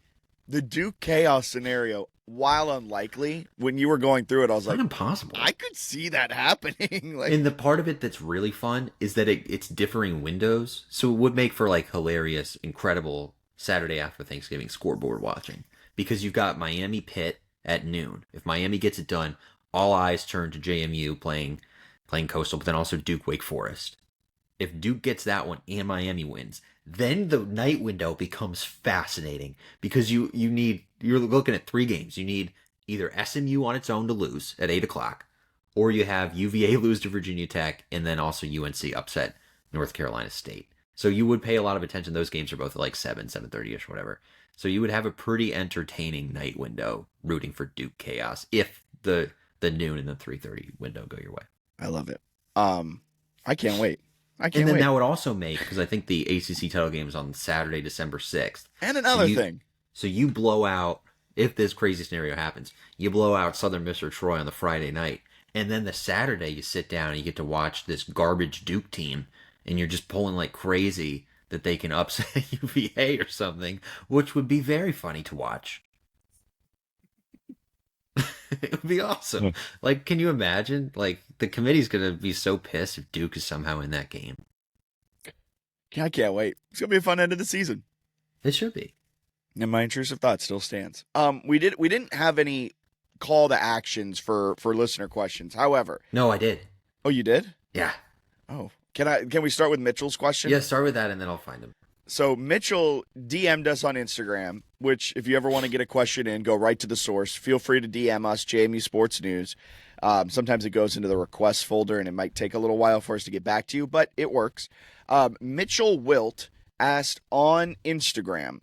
B: the Duke chaos scenario, while unlikely, when you were going through it, I was like,
A: not impossible.
B: I could see that happening. Like,
A: and the part of it that's really fun is that it's differing windows, so it would make for like hilarious, incredible Saturday after Thanksgiving scoreboard watching, because you've got Miami Pitt at noon. If Miami gets it done, all eyes turn to JMU playing Coastal, but then also Duke Wake Forest. If Duke gets that one and Miami wins, then the night window becomes fascinating, because you're looking at 3 games. You need either SMU on its own to lose at 8 o'clock, or you have UVA lose to Virginia Tech, and then also UNC upset North Carolina State. So you would pay a lot of attention. Those games are both at like 7:30ish, whatever. So you would have a pretty entertaining night window rooting for Duke chaos if the noon and the 3:30 window go your way.
B: I love it. I can't wait.
A: And then that would also make, because I think the ACC title game is on Saturday, December 6th.
B: And another thing.
A: So you blow out, if this crazy scenario happens, you blow out Southern Miss or Troy on the Friday night. And then the Saturday you sit down and you get to watch this garbage Duke team, and you're just pulling like crazy that they can upset UVA or something, which would be very funny to watch. It would be awesome. Like, can you imagine? Like, the committee's going to be so pissed if Duke is somehow in that game.
B: I can't wait. It's going to be a fun end of the season.
A: It should be.
B: And my intrusive thought still stands. We didn't have any call to actions for listener questions. However.
A: No, I did.
B: Oh, you did?
A: Yeah.
B: Oh. Can we start with Mitchell's question?
A: Yeah, start with that and then I'll find him.
B: So Mitchell DM'd us on Instagram, which if you ever want to get a question in, go right to the source. Feel free to DM us, JMU Sports News. Sometimes it goes into the request folder and it might take a little while for us to get back to you, but it works. Mitchell Wilt asked on Instagram,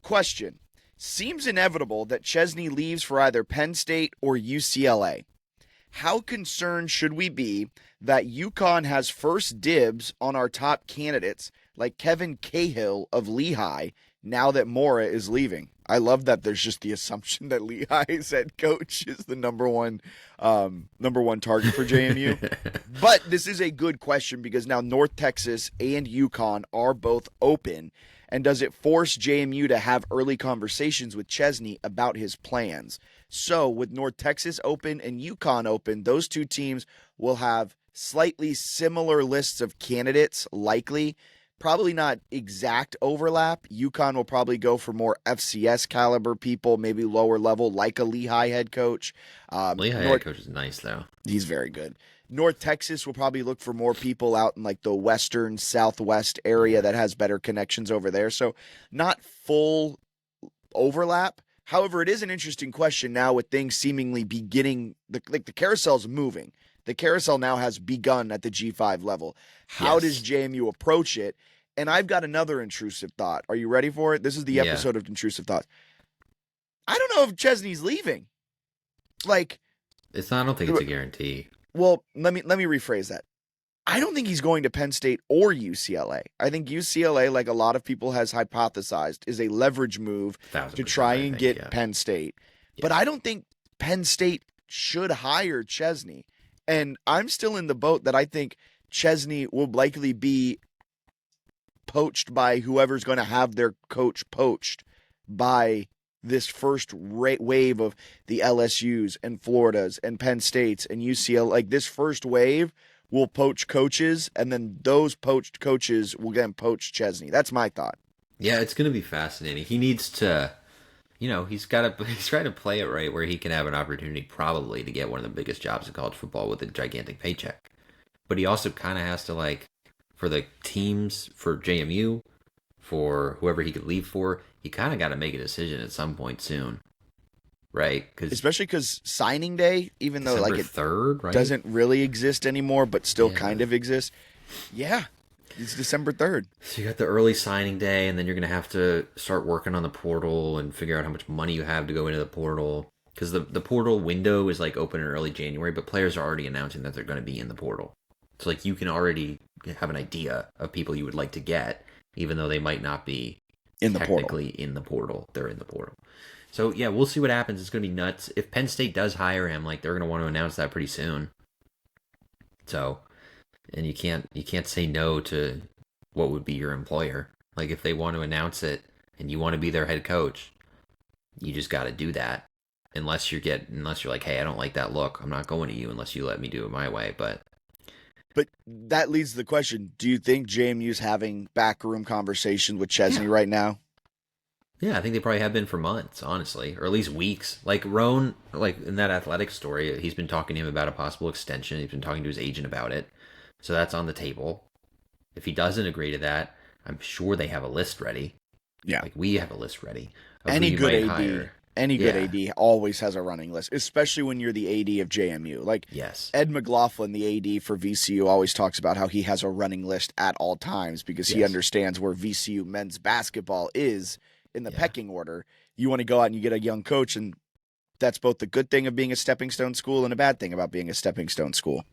B: question, seems inevitable that Chesney leaves for either Penn State or UCLA. How concerned should we be that UConn has first dibs on our top candidates like Kevin Cahill of Lehigh now that Mora is leaving? I love that there's just the assumption that Lehigh's head coach is the number one target for JMU. But this is a good question because now North Texas and UConn are both open. And does it force JMU to have early conversations with Chesney about his plans? So with North Texas open and UConn open, those two teams will have slightly similar lists of candidates, likely. Probably not exact overlap. UConn will probably go for more FCS caliber people, maybe lower level, like a Lehigh head coach.
A: Lehigh head coach is nice, though.
B: He's very good. North Texas will probably look for more people out in like the western, southwest area that has better connections over there. So not full overlap. However, it is an interesting question now with things seemingly beginning, the carousel's moving. The carousel now has begun at the G5 level. How does JMU approach it? And I've got another intrusive thought. Are you ready for it? This is the episode of Intrusive Thoughts. I don't know if Chesney's leaving. Like,
A: I don't think it's a guarantee.
B: Well, let me rephrase that. I don't think he's going to Penn State or UCLA. I think UCLA, like a lot of people has hypothesized, is a leverage move to try and get Penn State. Yeah. But I don't think Penn State should hire Chesney. And I'm still in the boat that I think Chesney will likely be poached by whoever's going to have their coach poached by this first wave of the LSUs and Floridas and Penn States and UCLA. Like this first wave will poach coaches, and then those poached coaches will then poach Chesney. That's my thought.
A: Yeah, it's going to be fascinating. He needs to, he's trying to play it right where he can have an opportunity probably to get one of the biggest jobs in college football with a gigantic paycheck. But he also kind of has to, for the teams, for JMU, for whoever he could leave for, he kind of got to make a decision at some point soon. Right?
B: Especially because signing day, even though
A: December 3rd, right?
B: Doesn't really exist anymore, but still kind of exists. Yeah, it's December 3rd.
A: So you got the early signing day, and then you're going to have to start working on the portal and figure out how much money you have to go into the portal. Because the portal window is open in early January, but players are already announcing that they're going to be in the portal. So you can already have an idea of people you would like to get, even though they might not be technically in the portal. They're in the portal. So, yeah, we'll see what happens. It's going to be nuts. If Penn State does hire him, they're going to want to announce that pretty soon. So, and you can't say no to what would be your employer. If they want to announce it and you want to be their head coach, you just got to do that. Unless you're like, hey, I don't like that look. I'm not going to you unless you let me do it my way. But
B: that leads to the question, do you think JMU's having backroom conversations with Chesney right now?
A: Yeah, I think they probably have been for months, honestly, or at least weeks. Roan, in that athletic story, he's been talking to him about a possible extension. He's been talking to his agent about it. So that's on the table. If he doesn't agree to that, I'm sure they have a list ready.
B: Yeah.
A: We have a list ready.
B: Any good AD always has a running list, especially when you're the AD of JMU.
A: Yes.
B: Ed McLaughlin, the AD for VCU, always talks about how he has a running list at all times because he understands where VCU men's basketball is in the pecking order. You want to go out and you get a young coach, and that's both the good thing of being a stepping stone school and a bad thing about being a stepping stone school.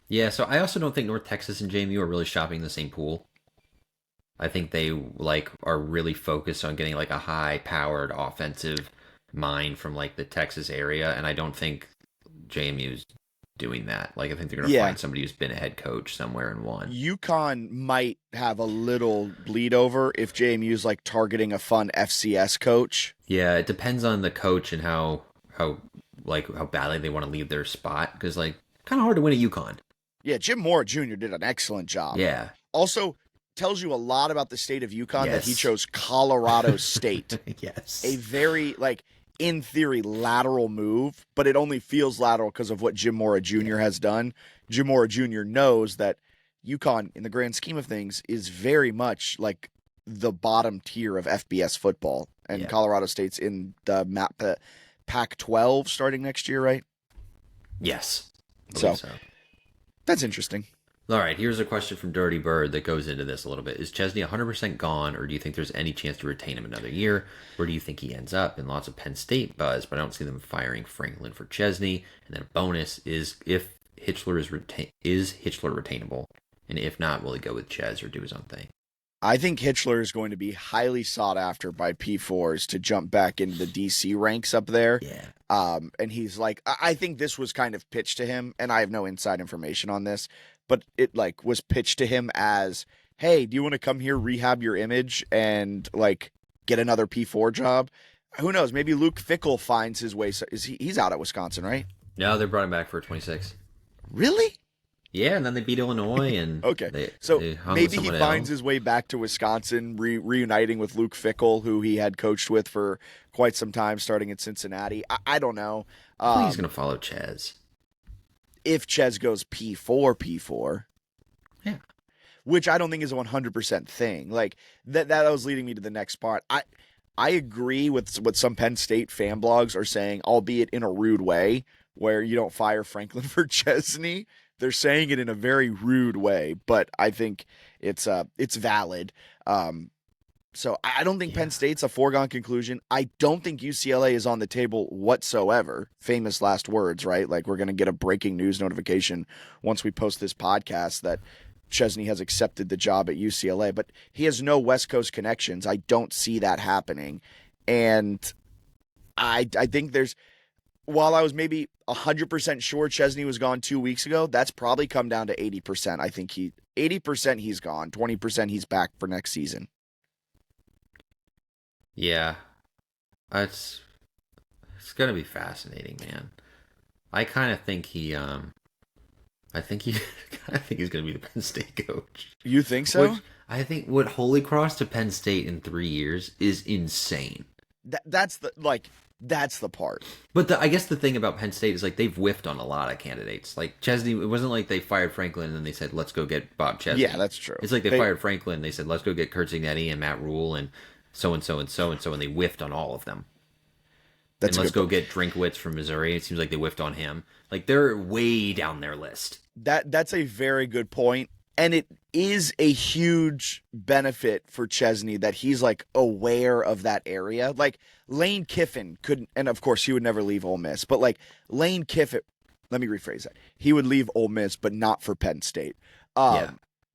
A: Yeah, so I also don't think North Texas and JMU are really shopping the same pool. I think they are really focused on getting a high-powered offensive mind from the Texas area, and I don't think JMU's doing that. I think they're going to find somebody who's been a head coach somewhere and won.
B: UConn might have a little bleed over if JMU's targeting a fun FCS coach.
A: Yeah, it depends on the coach and how badly they want to leave their spot, because kind of hard to win at UConn.
B: Yeah, Jim Mora Jr. did an excellent job.
A: Yeah.
B: Also, tells you a lot about the state of UConn that he chose Colorado State.
A: Yes.
B: A very, in theory, lateral move, but it only feels lateral because of what Jim Mora Jr. has done. Jim Mora Jr. knows that UConn, in the grand scheme of things, is very much the bottom tier of FBS football. And Colorado State's in the Pac-12 starting next year, right?
A: Yes.
B: So that's interesting.
A: All right, here's a question from Dirty Bird that goes into this a little bit. Is Chesney 100% gone, or do you think there's any chance to retain him another year? Where do you think he ends up? And lots of Penn State buzz, but I don't see them firing Franklin for Chesney. And then a bonus is if Hitchler is Hitchler retainable, and if not, will he go with Ches or do his own thing?
B: I think Hitchler is going to be highly sought after by P4s to jump back into the DC ranks up there.
A: Yeah.
B: And he's like, I think this was kind of pitched to him, and I have no inside information on this, but it like was pitched to him as, hey, do you want to come here, rehab your image, and like get another P4 job? Who knows? Maybe Luke Fickell finds his way. He's out at Wisconsin, right?
A: No, they brought him back for 26.
B: Really?
A: Yeah, and then they beat Illinois, and
B: okay. They maybe he finds his way back to Wisconsin, reuniting with Luke Fickell, who he had coached with for quite some time, starting at Cincinnati. I don't know.
A: I think he's going to follow Ches.
B: If Ches goes P4,
A: yeah,
B: which I don't think is a 100% thing. Like that was leading me to the next part. I agree with what some Penn State fan blogs are saying, albeit in a rude way, where you don't fire Franklin for Chesney. They're saying it in a very rude way, but I think it's valid. So I don't think Penn State's a foregone conclusion. I don't think UCLA is on the table whatsoever. Famous last words, right? Like we're going to get a breaking news notification once we post this podcast that Chesney has accepted the job at UCLA, but he has no West Coast connections. I don't see that happening. And I think while I was maybe 100% sure Chesney was gone 2 weeks ago, that's probably come down to 80%. I think 80% he's gone, 20% he's back for next season.
A: Yeah. It's going to be fascinating, man. I kind of think he's going to be the Penn State coach.
B: You think so?
A: I think what Holy Cross to Penn State in 3 years is insane.
B: That's the part.
A: But I guess the thing about Penn State is like they've whiffed on a lot of candidates. Like Chesney, it wasn't like they fired Franklin and then they said, let's go get Bob Chesney.
B: Yeah, that's true.
A: It's like they fired Franklin and they said, let's go get Kurt Zignetti and Matt Rule and so-and-so and so-and-so, and they whiffed on all of them. And let's go get Drinkwitz from Missouri. It seems like they whiffed on him. Like they're way down their list.
B: That's a very good point. And it is a huge benefit for Chesney that he's like aware of that area. Like Lane Kiffin couldn't, and of course he would never leave Ole Miss, but like Lane Kiffin, let me rephrase that. He would leave Ole Miss, but not for Penn State. Yeah.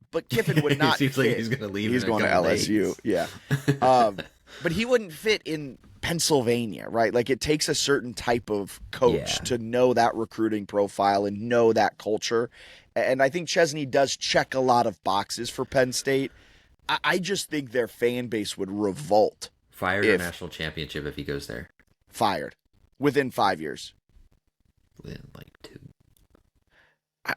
B: But Kiffin would not.
A: Seems like he's going to leave.
B: He's going to LSU. Yeah. But he wouldn't fit in Pennsylvania, right? Like it takes a certain type of coach to know that recruiting profile and know that culture. And I think Chesney does check a lot of boxes for Penn State. I just think their fan base would revolt.
A: Fired a national championship if he goes there.
B: Fired. Within 5 years.
A: Within like 2.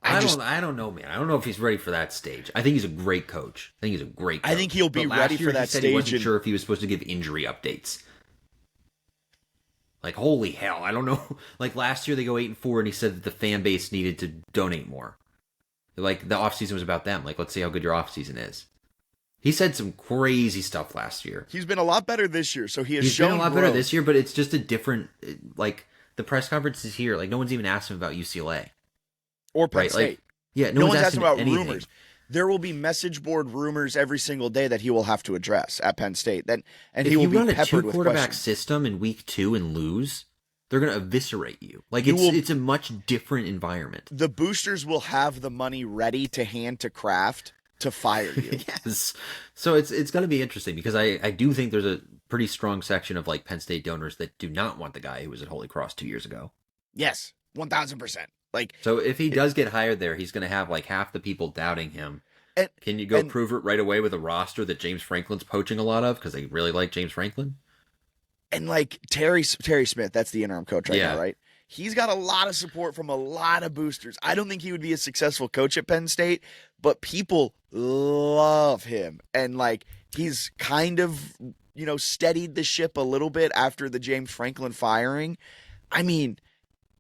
A: I don't know, man. I don't know if he's ready for that stage. I think he's a great coach. I think he's a great coach.
B: I think he'll be ready for that stage.
A: He wasn't sure if he was supposed to give injury updates. Like, holy hell, I don't know. Like, last year they go 8-4, and he said that the fan base needed to donate more. Like, the offseason was about them. Like, let's see how good your offseason is. He said some crazy stuff last year.
B: He's been a lot better this year, so
A: he's been a lot better this year, but it's just a different, like, the press conference is here. Like, no one's even asked him about UCLA.
B: Or Penn State.
A: Like, yeah,
B: no one's asking about rumors. There will be message board rumors every single day that he will have to address at Penn State. And he will be peppered with questions. If you run a
A: two-quarterback system in week 2 and lose, they're going to eviscerate you. Like, it's a much different environment.
B: The boosters will have the money ready to hand to Kraft to fire you.
A: Yes. So it's going to be interesting because I do think there's a pretty strong section of, like, Penn State donors that do not want the guy who was at Holy Cross 2 years ago.
B: Yes, 1,000%. Like,
A: so if he does get hired there, he's going to have like half the people doubting him. Can you go prove it right away with a roster that James Franklin's poaching a lot of because they really like James Franklin?
B: And like Terry Smith, that's the interim coach now, right? He's got a lot of support from a lot of boosters. I don't think he would be a successful coach at Penn State, but people love him. And like he's kind of, steadied the ship a little bit after the James Franklin firing. I mean,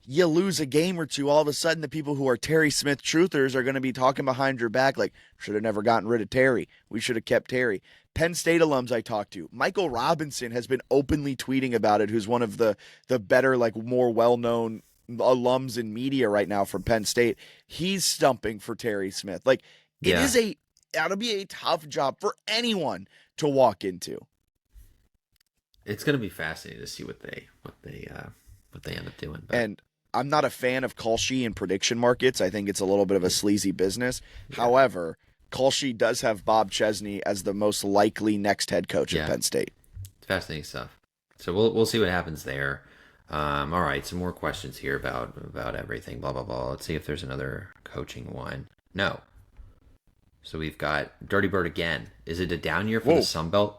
B: you lose a game or two, all of a sudden the people who are Terry Smith truthers are going to be talking behind your back like, should have never gotten rid of Terry. We should have kept Terry. Penn State alums I talked to, Michael Robinson has been openly tweeting about it, who's one of the better, like more well-known, alums in media right now from Penn State. He's stumping for Terry Smith. Like, that'll be a tough job for anyone to walk into.
A: It's going to be fascinating to see what they end up doing. But.
B: And I'm not a fan of Kalshi in prediction markets. I think it's a little bit of a sleazy business. Yeah. However, Kalshi does have Bob Chesney as the most likely next head coach at Penn State.
A: It's fascinating stuff. So we'll see what happens there. All right, some more questions here about everything. Blah blah blah. Let's see if there's another coaching one. No. So we've got Dirty Bird again. Is it a down year for the Sun Belt?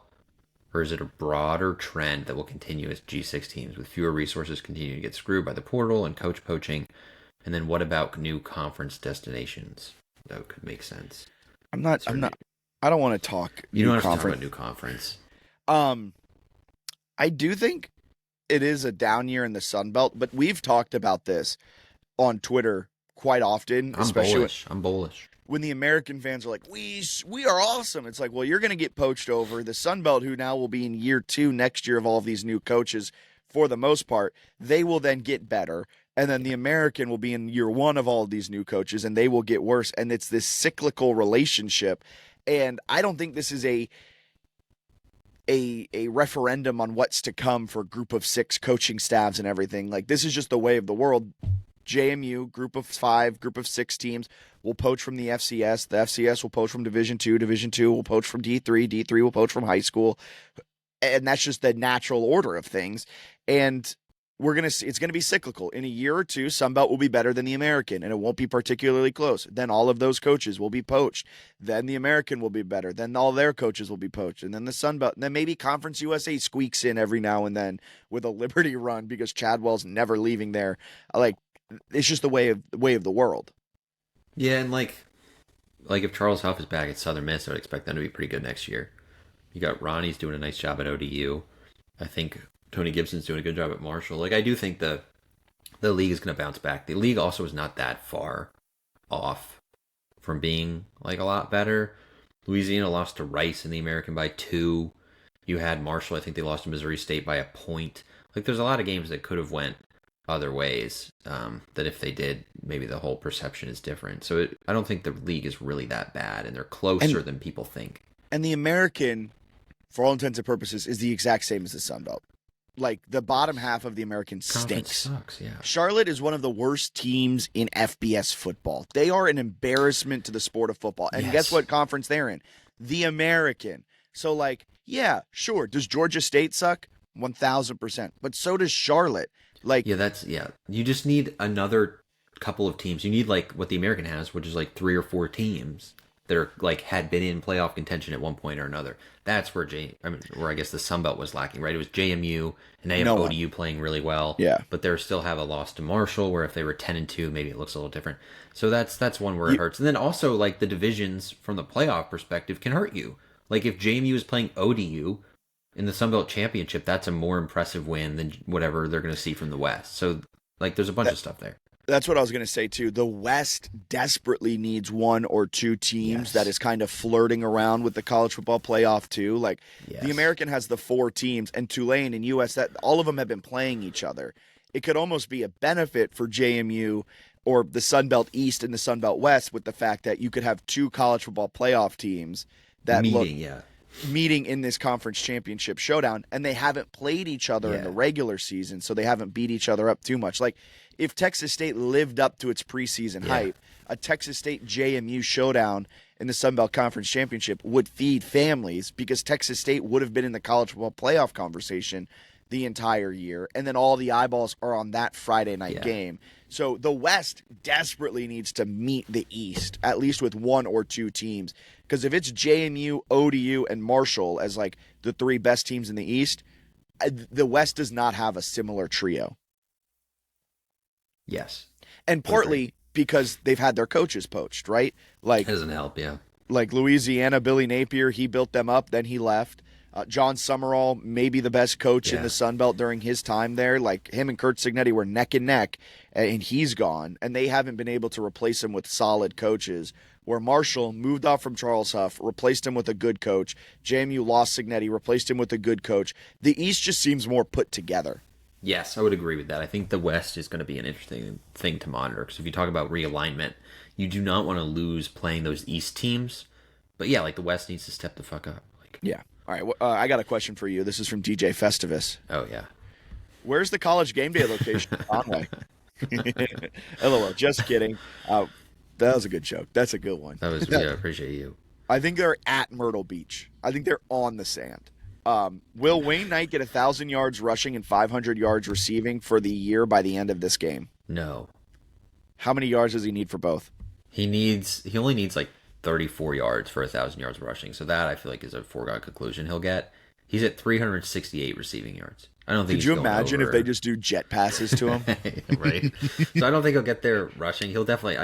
A: Or is it a broader trend that will continue as G6 teams with fewer resources continue to get screwed by the portal and coach poaching? And then what about new conference destinations? That could make sense.
B: I don't want to talk.
A: You don't have to talk about new conference.
B: I do think it is a down year in the Sun Belt, but we've talked about this on Twitter quite often.
A: I'm bullish.
B: When the American fans are like, we are awesome. It's like, well, you're going to get poached over. The Sun Belt, who now will be in year 2 next year of all of these new coaches, for the most part, they will then get better. And then the American will be in year 1 of all of these new coaches, and they will get worse. And it's this cyclical relationship. And I don't think this is a referendum on what's to come for group of 6 coaching staffs and everything. Like, this is just the way of the world. JMU, group of 5, group of 6 teams will poach from the FCS. The FCS will poach from Division 2. Division 2 will poach from D3. D3 will poach from high school. And that's just the natural order of things. And it's going to be cyclical. In a year or 2, Sunbelt will be better than the American, and it won't be particularly close. Then all of those coaches will be poached. Then the American will be better. Then all their coaches will be poached. And then the Sunbelt. And then maybe Conference USA squeaks in every now and then with a Liberty run because Chadwell's never leaving there. Like, it's just the way of the world.
A: Yeah, and like if Charles Huff is back at Southern Miss, I would expect them to be pretty good next year. You got Ronnie's doing a nice job at ODU. I think Tony Gibson's doing a good job at Marshall. Like, I do think the league is going to bounce back. The league also is not that far off from being like a lot better. Louisiana lost to Rice in the American by 2. You had Marshall. I think they lost to Missouri State by a point. Like, there's a lot of games that could have went other ways, that if they did, maybe the whole perception is different. So I don't think the league is really that bad, and they're closer than people think.
B: And the American, for all intents and purposes, is the exact same as the Sun Belt. Like, the bottom half of the American stinks.
A: Sucks, yeah.
B: Charlotte is one of the worst teams in FBS football. They are an embarrassment to the sport of football. And guess what conference they're in? The American. So, like, yeah, sure. Does Georgia State suck? 1,000%. But so does Charlotte. Like,
A: you just need another couple of teams. You need like what the American has, which is like 3 or 4 teams that are like had been in playoff contention at one point or another. That's where where I guess the Sun Belt was lacking, right? It was JMU, and they have ODU playing really well.
B: Yeah,
A: but they still have a loss to Marshall, where if they were 10-2, maybe it looks a little different. So that's one where it hurts. And then also like the divisions from the playoff perspective can hurt you. Like if JMU is playing ODU in the Sun Belt Championship, that's a more impressive win than whatever they're going to see from the West. So, like, there's a bunch of stuff there.
B: That's what I was going to say, too. The West desperately needs 1 or 2 teams that is kind of flirting around with the college football playoff, too. Like, the American has the 4 teams, and Tulane and US, that all of them have been playing each other. It could almost be a benefit for JMU or the Sun Belt East and the Sun Belt West with the fact that you could have 2 college football playoff teams that meeting in this conference championship showdown, and they haven't played each other in the regular season, so they haven't beat each other up too much. Like, if Texas State lived up to its preseason hype, a Texas State JMU showdown in the Sun Belt Conference Championship would feed families because Texas State would have been in the college football playoff conversation the entire year, and then all the eyeballs are on that Friday night game. So the West desperately needs to meet the East, at least with 1 or 2 teams. Because if it's JMU, ODU, and Marshall as like the 3 best teams in the East, the West does not have a similar trio.
A: Yes.
B: And partly because they've had their coaches poached, right? Like,
A: it doesn't help,
B: Like Louisiana, Billy Napier, he built them up, then he left. John Summerall, maybe the best coach in the Sun Belt during his time there. Like, him and Kurt Signetti were neck and neck, and he's gone. And they haven't been able to replace him with solid coaches. Where Marshall moved off from Charles Huff, replaced him with a good coach. JMU lost Signetti, replaced him with a good coach. The East just seems more put together.
A: Yes, I would agree with that. I think the West is going to be an interesting thing to monitor because if you talk about realignment, you do not want to lose playing those East teams. But yeah, like the West needs to step the fuck up. Like,
B: Yeah. All right. I got a question for you. This is from DJ Festivus.
A: oh yeah,
B: Where's the college game day location in Conway? LOL. Just kidding. That was a good joke. That's a good one.
A: that was. Yeah, I appreciate you.
B: I think they're at Myrtle Beach. I think they're on the sand. Will Wayne Knight get 1,000 yards rushing and 500 yards receiving for the year by the end of this game?
A: No,
B: How many yards does he need for both?
A: he only needs like 34 yards for 1,000 yards rushing. So that I feel like is a foregone conclusion. He'll get. He's at 368 receiving yards. I don't think.
B: Could you imagine if they just do jet passes to him?
A: Right. So I don't think he'll get there rushing. He'll definitely.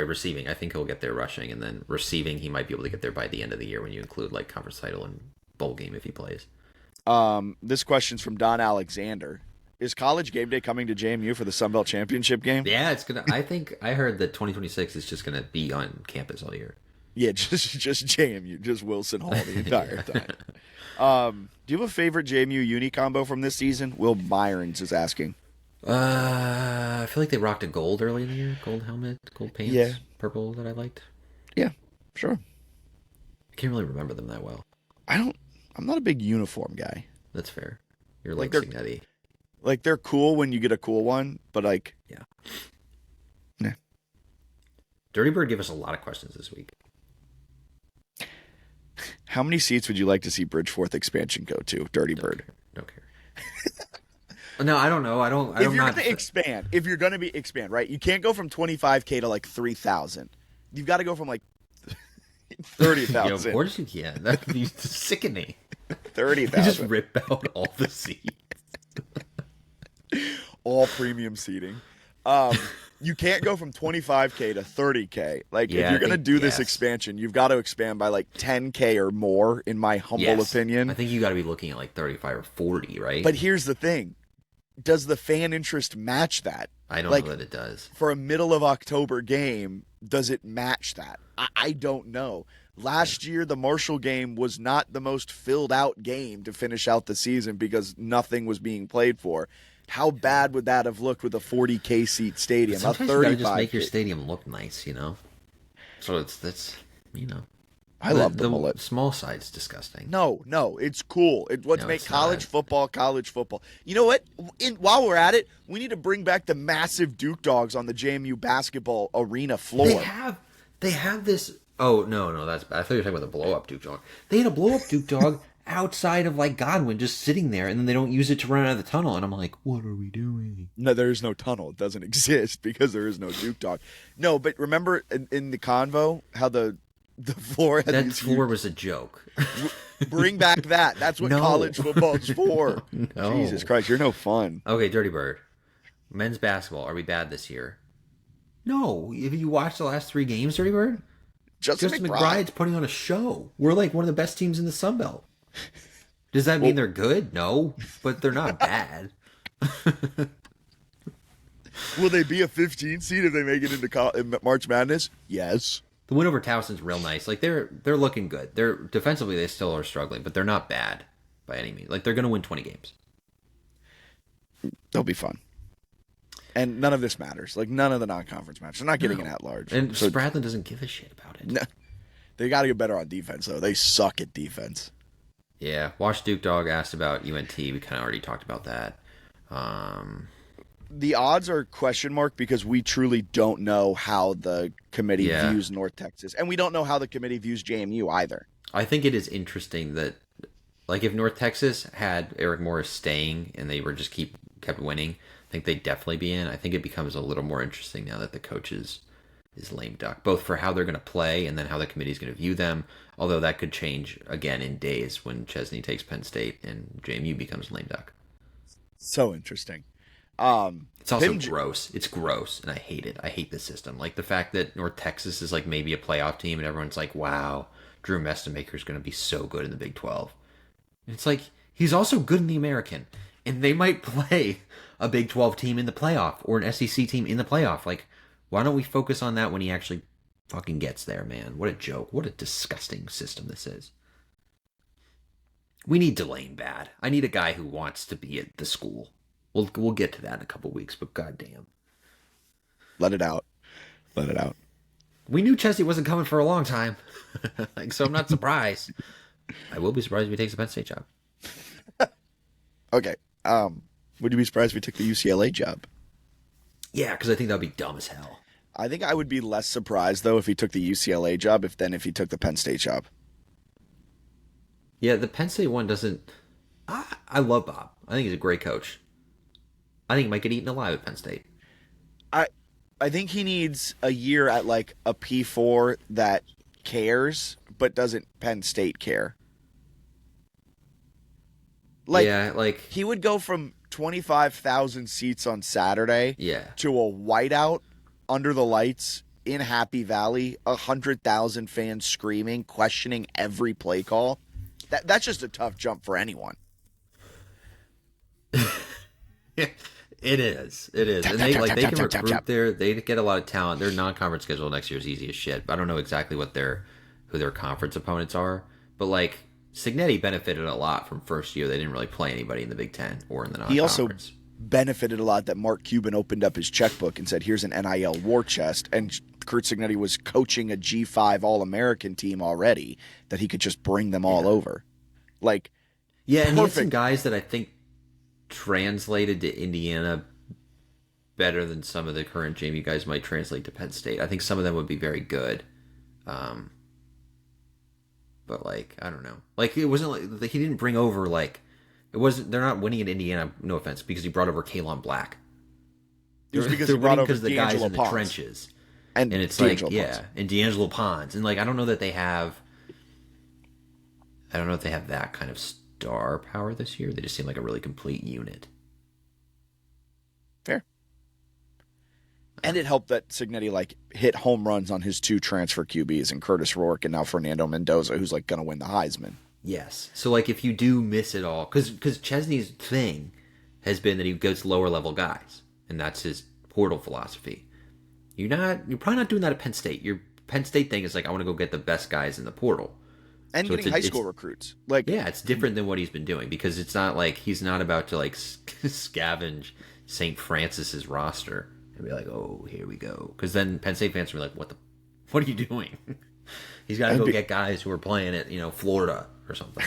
A: Receiving. I think he'll get there rushing, and then receiving, he might be able to get there by the end of the year when you include like conference title and bowl game if he plays.
B: This question's from Don Alexander. Is College Game Day coming to JMU for the Sun Belt Championship game?
A: Yeah, it's gonna. I think I heard that 2026 is just gonna be on campus all year.
B: Yeah, just JMU, just Wilson Hall the entire time. Do you have a favorite JMU uni combo from this season? Will Myrons is asking.
A: I feel like they rocked a gold early in the year, gold helmet, gold pants,
B: Yeah.
A: purple that I liked.
B: Yeah, sure.
A: I can't really remember them that well.
B: I'm not a big uniform guy.
A: That's fair. You're
B: Like
A: like
B: they're-
A: Signetti.
B: Like they're cool when you get a cool one, but like
A: Yeah.
B: Nah.
A: Dirty Bird gave us a lot of questions this week.
B: How many seats would you like to see Bridgeforth expansion go to, Dirty Bird?
A: Don't care. No, I don't know.
B: If you're going to expand, right? You can't go from 25K to like 3,000. You've got to go from like 30,000.
A: Of course you can. That'd be sickening.
B: 30,000.
A: You just rip out all the seats.
B: All premium seating. You can't go from 25K to 30K. Like,
A: Yeah,
B: if you're
A: I
B: going to
A: think-
B: do this
A: yes.
B: expansion, you've got to expand by like 10K or more, in my humble opinion.
A: I think you got to be looking at like 35 or 40, right?
B: But here's the thing. Does the fan interest match that?
A: I don't
B: like,
A: know that it does.
B: For a middle of October game, does it match that? I don't know. Last year, the Marshall game was not the most filled out game to finish out the season because nothing was being played for. How bad would that have looked with a 40K seat stadium? A
A: Sometimes you gotta
B: 35.
A: just make your stadium look nice, you know. So that's
B: I love the mullet.
A: Small side's disgusting.
B: No, it's cool. Let's
A: No,
B: make
A: it's
B: college
A: not.
B: football. You know what? While we're at it, we need to bring back the massive Duke dogs on the JMU basketball arena floor.
A: They have this. Oh no, that's bad. I thought you were talking about the blow up Duke dog. They had a blow up Duke dog outside of like Godwin, just sitting there, and then they don't use it to run out of the tunnel. And I'm like, what are we doing?
B: No, there is no tunnel. It doesn't exist because there is no Duke dog. No, but remember in the convo how the floor had
A: That
B: these
A: floor was a joke.
B: Bring back that. That's what
A: No.
B: college football's for.
A: No.
B: Jesus Christ, you're no fun.
A: Okay, Dirty Bird. Men's basketball. Are we bad this year? No. If you watch the last 3 games, Dirty Bird,
B: Justin
A: Justin
B: McBride.
A: McBride's putting on a show. We're like one of the best teams in the Sun Belt. Does that mean they're good? No, but they're not bad.
B: Will they be a 15 seed if they make it into March Madness? Yes.
A: The win over Towson's real nice. Like they're looking good. They're defensively they still are struggling, but they're not bad by any means. Like they're going to win 20 games.
B: They'll be fun. And none of this matters. Like none of the non-conference matches. They're not getting
A: No.
B: an at-large.
A: And
B: So
A: Spradlin doesn't give a shit about it.
B: no, they got to get better on defense, though. They suck at defense.
A: Yeah, Wash Duke Dog asked about UNT. We kind of already talked about that.
B: The odds are question mark because we truly don't know how the committee
A: Yeah.
B: views North Texas. And we don't know how the committee views JMU either.
A: I think it is interesting that, like, if North Texas had Eric Morris staying and they were just kept winning, I think they'd definitely be in. I think it becomes a little more interesting now that the coach is lame duck, both for how they're going to play and then how the committee is going to view them. Although that could change again in days when Chesney takes Penn State and JMU becomes lame duck.
B: So interesting.
A: It's also gross. It's gross, and I hate it. I hate the system. Like the fact that North Texas is like maybe a playoff team, and everyone's like, "Wow, Drew Mestemaker is going to be so good in the Big 12." And it's like he's also good in the American, and they might play a Big 12 team in the playoff or an SEC team in the playoff. Like, why don't we focus on that when he actually fucking gets there, man? What a joke! What a disgusting system this is. We need Delane bad. I need a guy who wants to be at the school. We'll get to that in a couple weeks, but goddamn.
B: Let it out. Let it out.
A: We knew Chesney wasn't coming for a long time. So I'm not surprised. I will be surprised if he takes the Penn State job.
B: Okay. Would you be surprised if he took the UCLA job?
A: Yeah, because I think that would be dumb as hell.
B: I think I would be less surprised, though, if he took the UCLA job than if he took the Penn State job.
A: Yeah, the Penn State one doesn't... I love Bob. I think he's a great coach. I think he might get eaten alive at Penn State.
B: I think he needs a year at like a P4 that cares, but doesn't Penn State care. He would go from 25,000 seats on Saturday to a whiteout under the lights in Happy Valley, 100,000 fans screaming, questioning every play call. That's just a tough jump for anyone.
A: It is. And they can recruit there. They get a lot of talent. Their non-conference schedule next year is easy as shit. I don't know exactly who their conference opponents are, but like Cignetti benefited a lot from first year. They didn't really play anybody in the Big Ten or in the non-conference.
B: He also benefited a lot that Mark Cuban opened up his checkbook and said, "Here's an NIL war chest," and Kurt Cignetti was coaching a G5 All-American team already that he could just bring them all over. And
A: he had some guys that I think translated to Indiana better than some of the current JMU guys might translate to Penn State. I think some of them would be very good. But I don't know. It wasn't he didn't bring over they're not winning at Indiana, no offense, because he brought over Kalon Black.
B: It was because he brought over
A: the guys in the trenches. And it's and D'Angelo Pons. And I don't know that they have that kind of star power this year. They just seem like a really complete unit.
B: Fair. And it helped that Cignetti hit home runs on his 2 transfer QBs and Curtis Rourke and now Fernando Mendoza, who's going to win the Heisman.
A: Yes. So if you do miss it all, because Chesney's thing has been that he goes lower level guys, and that's his portal philosophy. You're probably not doing that at Penn State. Your Penn State thing is I want to go get the best guys in the portal.
B: And so getting high school recruits.
A: It's different than what he's been doing because it's not he's not about to scavenge St. Francis's roster and be oh, here we go. Because then Penn State fans will be what are you doing? He's got to go get guys who are playing at Florida or something.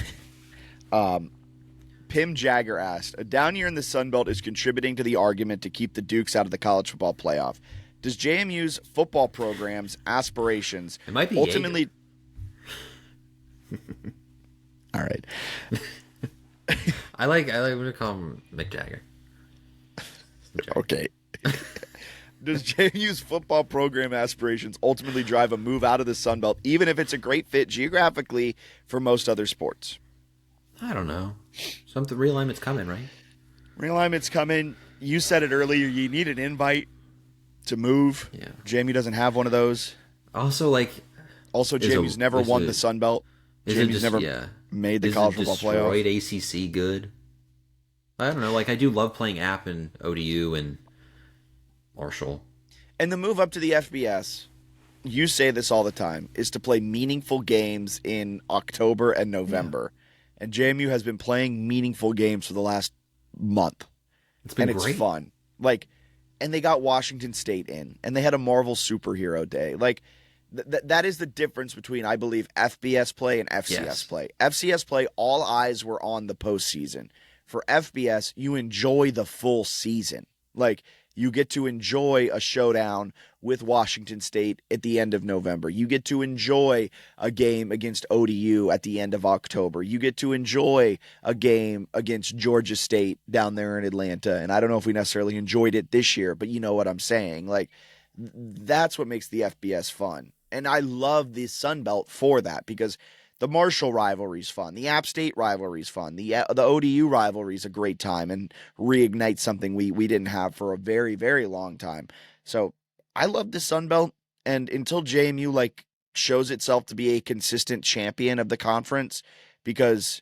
B: Pim Jagger asked, a down year in the Sun Belt is contributing to the argument to keep the Dukes out of the college football playoff. Does JMU's football program's aspirations
A: it might be
B: ultimately... All right.
A: I like what to call him Mick Jagger.
B: Okay. Does JMU's football program aspirations ultimately drive a move out of the Sun Belt, even if it's a great fit geographically for most other sports?
A: I don't know. Something realignment's coming, right?
B: Realignment's coming. You said it earlier. You need an invite to move.
A: Yeah.
B: JMU doesn't have one of those.
A: Also,
B: JMU's never won the Sun Belt. JMU's never made the college football playoff.
A: Destroyed ACC good. I don't know. I do love playing App and ODU and Marshall.
B: And the move up to the FBS, you say this all the time, is to play meaningful games in October and November. Yeah. And JMU has been playing meaningful games for the last month.
A: It's been
B: great. It's fun. And they got Washington State in, and they had a Marvel superhero day. That is the difference between, I believe, FBS play and FCS play. FCS play, all eyes were on the postseason. For FBS, you enjoy the full season. You get to enjoy a showdown with Washington State at the end of November. You get to enjoy a game against ODU at the end of October. You get to enjoy a game against Georgia State down there in Atlanta. And I don't know if we necessarily enjoyed it this year, but you know what I'm saying. That's what makes the FBS fun. And I love the Sun Belt for that because the Marshall rivalry is fun. The App State rivalry is fun. The ODU rivalry is a great time and reignites something we didn't have for a very, very long time. So I love the Sun Belt. And until JMU shows itself to be a consistent champion of the conference, because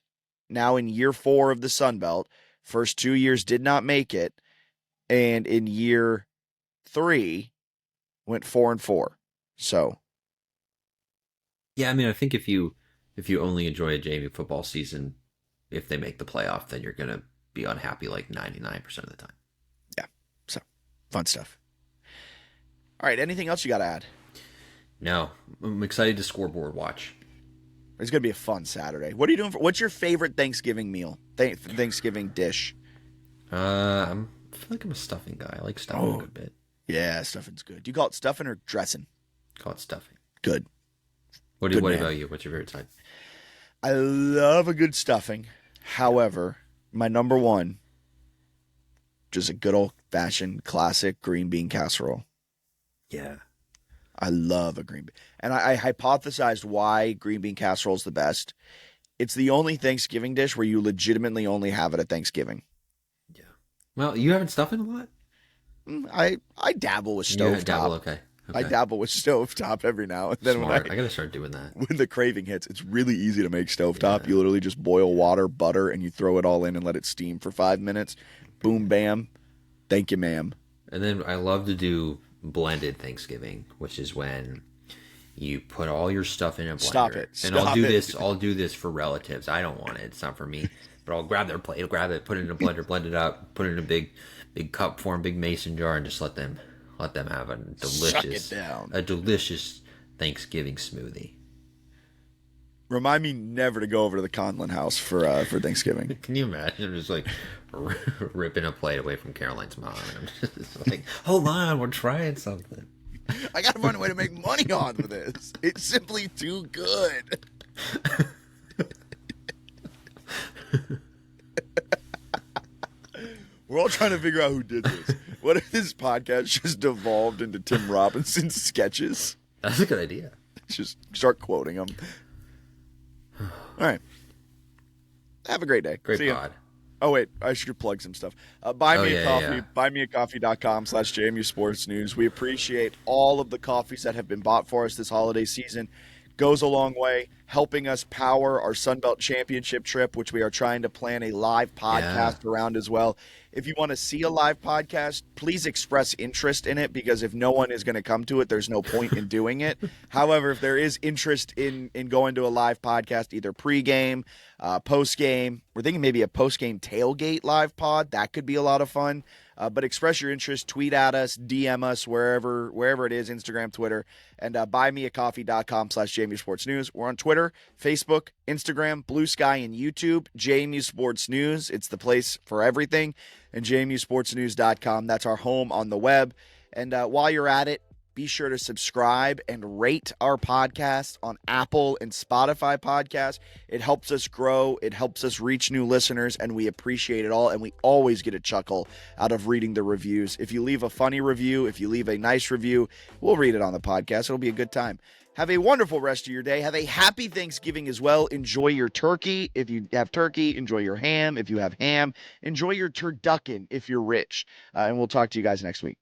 B: now in year 4 of the Sun Belt, first 2 years did not make it. And in year 3 went 4-4. So.
A: Yeah, I think if you only enjoy a JMU football season, if they make the playoff, then you're gonna be unhappy like 99% of the time.
B: Yeah. So, fun stuff. All right. Anything else you got to add?
A: No, I'm excited to scoreboard watch.
B: It's going to be a fun Saturday. What are you doing what's your favorite Thanksgiving meal? Thanksgiving dish?
A: I feel like I'm a stuffing guy. I like stuffing a good bit.
B: Yeah, stuffing's good. Do you call it stuffing or dressing?
A: Call it stuffing.
B: Good.
A: What about you? What's your favorite side?
B: I love a good stuffing. However, my number one, just a good old-fashioned classic green bean casserole.
A: Yeah.
B: I love a green bean. And I hypothesized why green bean casserole is the best. It's the only Thanksgiving dish where you legitimately only have it at Thanksgiving.
A: Yeah. Well, you haven't stuffing a lot?
B: I dabble with stovetop.
A: Okay.
B: I dabble with stovetop every now and then.
A: Smart. I got to start doing that.
B: When the craving hits, it's really easy to make stovetop. Yeah. You literally just boil water, butter, and you throw it all in and let it steam for 5 minutes. Boom, bam. Thank you, ma'am.
A: And then I love to do blended Thanksgiving, which is when you put all your stuff in a blender.
B: Stop it.
A: And I'll do this for relatives. I don't want it. It's not for me. But I'll grab their plate, grab it, put it in a blender, blend it up, put it in a big cup form, big mason jar, and just let them have a delicious Thanksgiving smoothie.
B: Remind me never to go over to the Conlin house for Thanksgiving.
A: Can you imagine? I'm just like ripping a plate away from Caroline's mom, and I'm just like, hold on, we're trying something.
B: I gotta find a way to make money on this. It's simply too good. We're all trying to figure out who did this. What if this podcast just devolved into Tim Robinson's sketches?
A: That's a good idea.
B: Just start quoting them. All right. Have a great day.
A: Great pod.
B: Oh, wait. I should plug some stuff. Buy me a coffee.
A: Yeah.
B: buymeacoffee.com/JMU Sports News. We appreciate all of the coffees that have been bought for us this holiday season. Goes a long way, helping us power our Sunbelt Championship trip, which we are trying to plan a live podcast around as well. If you want to see a live podcast, please express interest in it, because if no one is going to come to it, there's no point in doing it. However, if there is interest in going to a live podcast, either pregame, postgame, we're thinking maybe a postgame tailgate live pod. That could be a lot of fun. But express your interest, tweet at us, DM us, wherever it is, Instagram, Twitter, and buymeacoffee.com/JMU Sports News. We're on Twitter, Facebook, Instagram, Blue Sky, and YouTube. JMU Sports News. It's the place for everything. And JMUSportsNews.com. That's our home on the web. And while you're at it, be sure to subscribe and rate our podcast on Apple and Spotify podcasts. It helps us grow. It helps us reach new listeners, and we appreciate it all. And we always get a chuckle out of reading the reviews. If you leave a funny review, if you leave a nice review, we'll read it on the podcast. It'll be a good time. Have a wonderful rest of your day. Have a happy Thanksgiving as well. Enjoy your turkey. If you have turkey, enjoy your ham. If you have ham, enjoy your turducken if you're rich. And we'll talk to you guys next week.